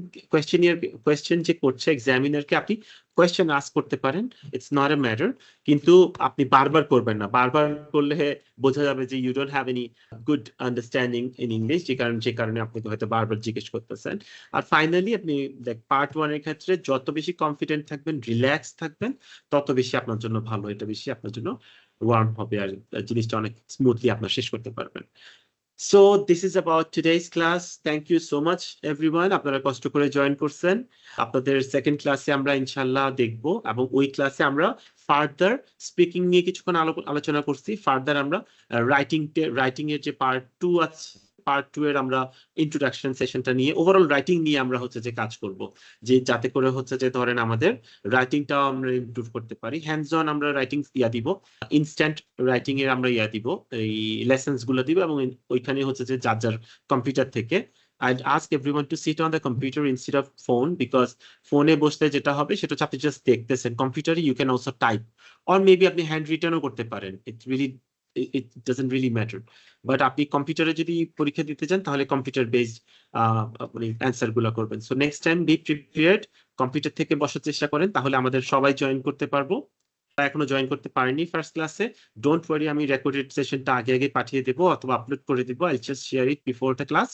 যে করছে এক্সামিনারকে আপনি কোয়েশ্চেন আস্ক করতে পারেন, ইটস নট এ ম্যাটার, কিন্তু আপনি বারবার করবেন না। বারবার করলে বোঝা যাবে যে you don't have any good understanding in English, যে কারণে আপনি হয়তো বারবার জিজ্ঞেস করতেছেন। আর ফাইনালি আপনি পার্ট 1 এর ক্ষেত্রে যত বেশি কনফিডেন্ট থাকবেন, রিল্যাক্স থাকবেন, তত বেশি আপনার জন্য ভালো, এটা বেশি আপনার জন্য ওয়ার্ম হবে আর জিনিসটা অনেক স্মুথলি আপনার শেষ করতে পারবেন। So this is about today's class. Thank you so much everyone, আপনারা কষ্ট করে জয়েন করছেন। আপনাদের সেকেন্ড ক্লাসে আমরা ইনশাল্লাহ দেখব, এবং ওই ক্লাসে আমরা ফার্দার স্পিকিং নিয়ে কিছুক্ষণ আলোচনা করছি। ফার্দার আমরা রাইটিং এর যে পার্ট 2 আছে, পার্ট 2 এর আমরা ইন্ট্রোডাকশন সেশনটা নিয়ে ওভারঅল রাইটিং নিয়ে আমরা হচ্ছে যে কাজ করব, যে যাতে করে হচ্ছে যে ধরেন আমাদের রাইটিংটাও আমরা ইমপ্রুভ করতে পারি। হ্যান্ডস অন আমরা রাইটিং দিব, ইনস্ট্যান্ট রাইটিং এর আমরা দিব, এই লেসন্স গুলো দিব, এবং ওইখানে হচ্ছে যে যার কম্পিউটার থেকে I'd ask everyone to sit on the computer instead of phone, because ফোনে বসলে যেটা হবে সেটা হচ্ছে আপনি জাস্ট দেখতেছেন। কম্পিউটারে you can also type, or maybe আপনি হ্যান্ড রিটেনও করতে পারেন, it doesn't really matter. But আপনি কম্পিউটারে যদি পরীক্ষা দিতে চান তাহলে কম্পিউটার বেসড আপনি অ্যান্সার গুলো করবেন। So next time be prepared, computer থেকে বসার চেষ্টা করেন, তাহলে আমাদের সবাই জয়েন করতে পারবো। এখনো জয়েন করতে পারেনি ফার্স্ট ক্লাসে, ডোন্ট ওয়ারি, আমি রেকর্ডেড সেশনটা আগে পাঠিয়ে দেবো অথবা আপলোড করে দেবো। I just share it before the class,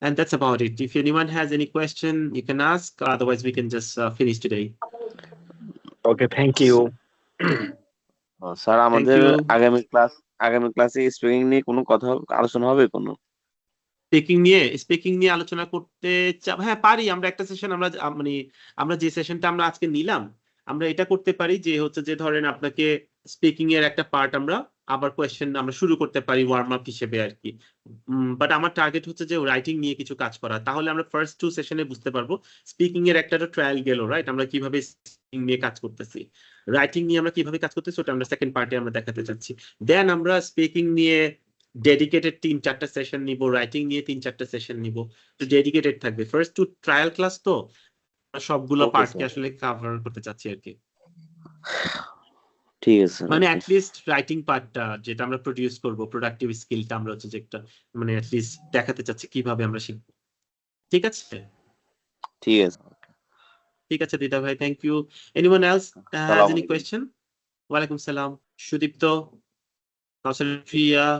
and that's about it. If anyone has any question, you can ask, otherwise we can just finish today. Okay, thank you. Sir আমাদের you. আগামী ক্লাসে speaking নিয়ে কোনো কথা আলোচনা হবে কোনো? Speaking নিয়ে আলোচনা করতে হ্যাঁ পারি। আমরা একটা সেশন আমরা যে সেশনটা আমরা আজকে নিলাম, আমরা এটা করতে পারি যে হচ্ছে যে ধরেন আপনাকে স্পিকিং এর একটা পার্ট আমরা আবার কোয়েশ্চেন আমরা শুরু করতে পারি ওয়ার্ম আপ হিসেবে আর কি। বাট আমার টার্গেট হচ্ছে যে রাইটিং নিয়ে কিছু কাজ করা, তাহলে আমরা ফার্স্ট 2 সেশনে বুঝতে পারবো স্পিকিং এর একটা ট্রায়াল গেল, রাইট? আমরা কিভাবে স্পিকিং নিয়ে কাজ করতেছি, রাইটিং নিয়ে আমরা কিভাবে কাজ করতেছি, ওটা আমরা সেকেন্ড পার্টে আমরা দেখাতে চাচ্ছি। দেন আমরা স্পিকিং নিয়ে ডেডিকেটেড 3-4টা সেশন নিব, রাইটিং নিয়ে 3-4টা সেশন নিব, তো ডেডিকেটেড থাকবে। ফার্স্ট 2 ট্রায়াল ক্লাস, তো সবগুলো পার্টকে আসলে কভার করতে চাচ্ছি আর কি। ঠিক আছে, মানে অ্যাটলিস্ট রাইটিং পার্টটা যেটা আমরা প্রোডিউস করব, প্রোডাক্টিভ স্কিলটা আমরা হচ্ছে যে একটা মানে অ্যাটলিস্ট দেখাতে চাচ্ছি কিভাবে আমরা শিখব। ঠিক আছে ঠিক আছে দিদা ভাই, thank you. Anyone else has any question? ওয়ালাইকুম সালাম। সুদীপ্ত,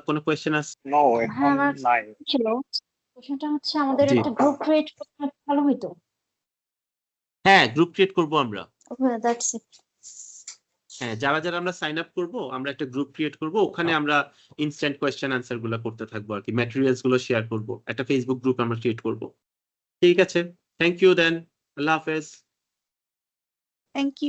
কোনো কোয়েশ্চেন আছে? নো, হ্যাঁ, এখন আমার নাই। ছিল কোশ্চেনটা হচ্ছে আমাদের জি। একটা গ্রুপ ক্রিয়েট করলে ভালো হতো। হ্যাঁ, গ্রুপ ক্রিয়েট করব আমরা। ওকে, দ্যাটস ইট। হ্যাঁ, যারা আমরা সাইন আপ করব, আমরা একটা গ্রুপ ক্রিয়েট করব, ওখানে আমরা ইনস্ট্যান্ট কোয়েশ্চেন আনসার গুলো করতে থাকবো আর কি, ম্যাটেরিয়ালস গুলো শেয়ার করব, একটা ফেসবুক গ্রুপ আমরা ক্রিয়েট করব। ঠিক আছে, থ্যাংক ইউ দেন, আল্লাহ হাফেজ। Thank you.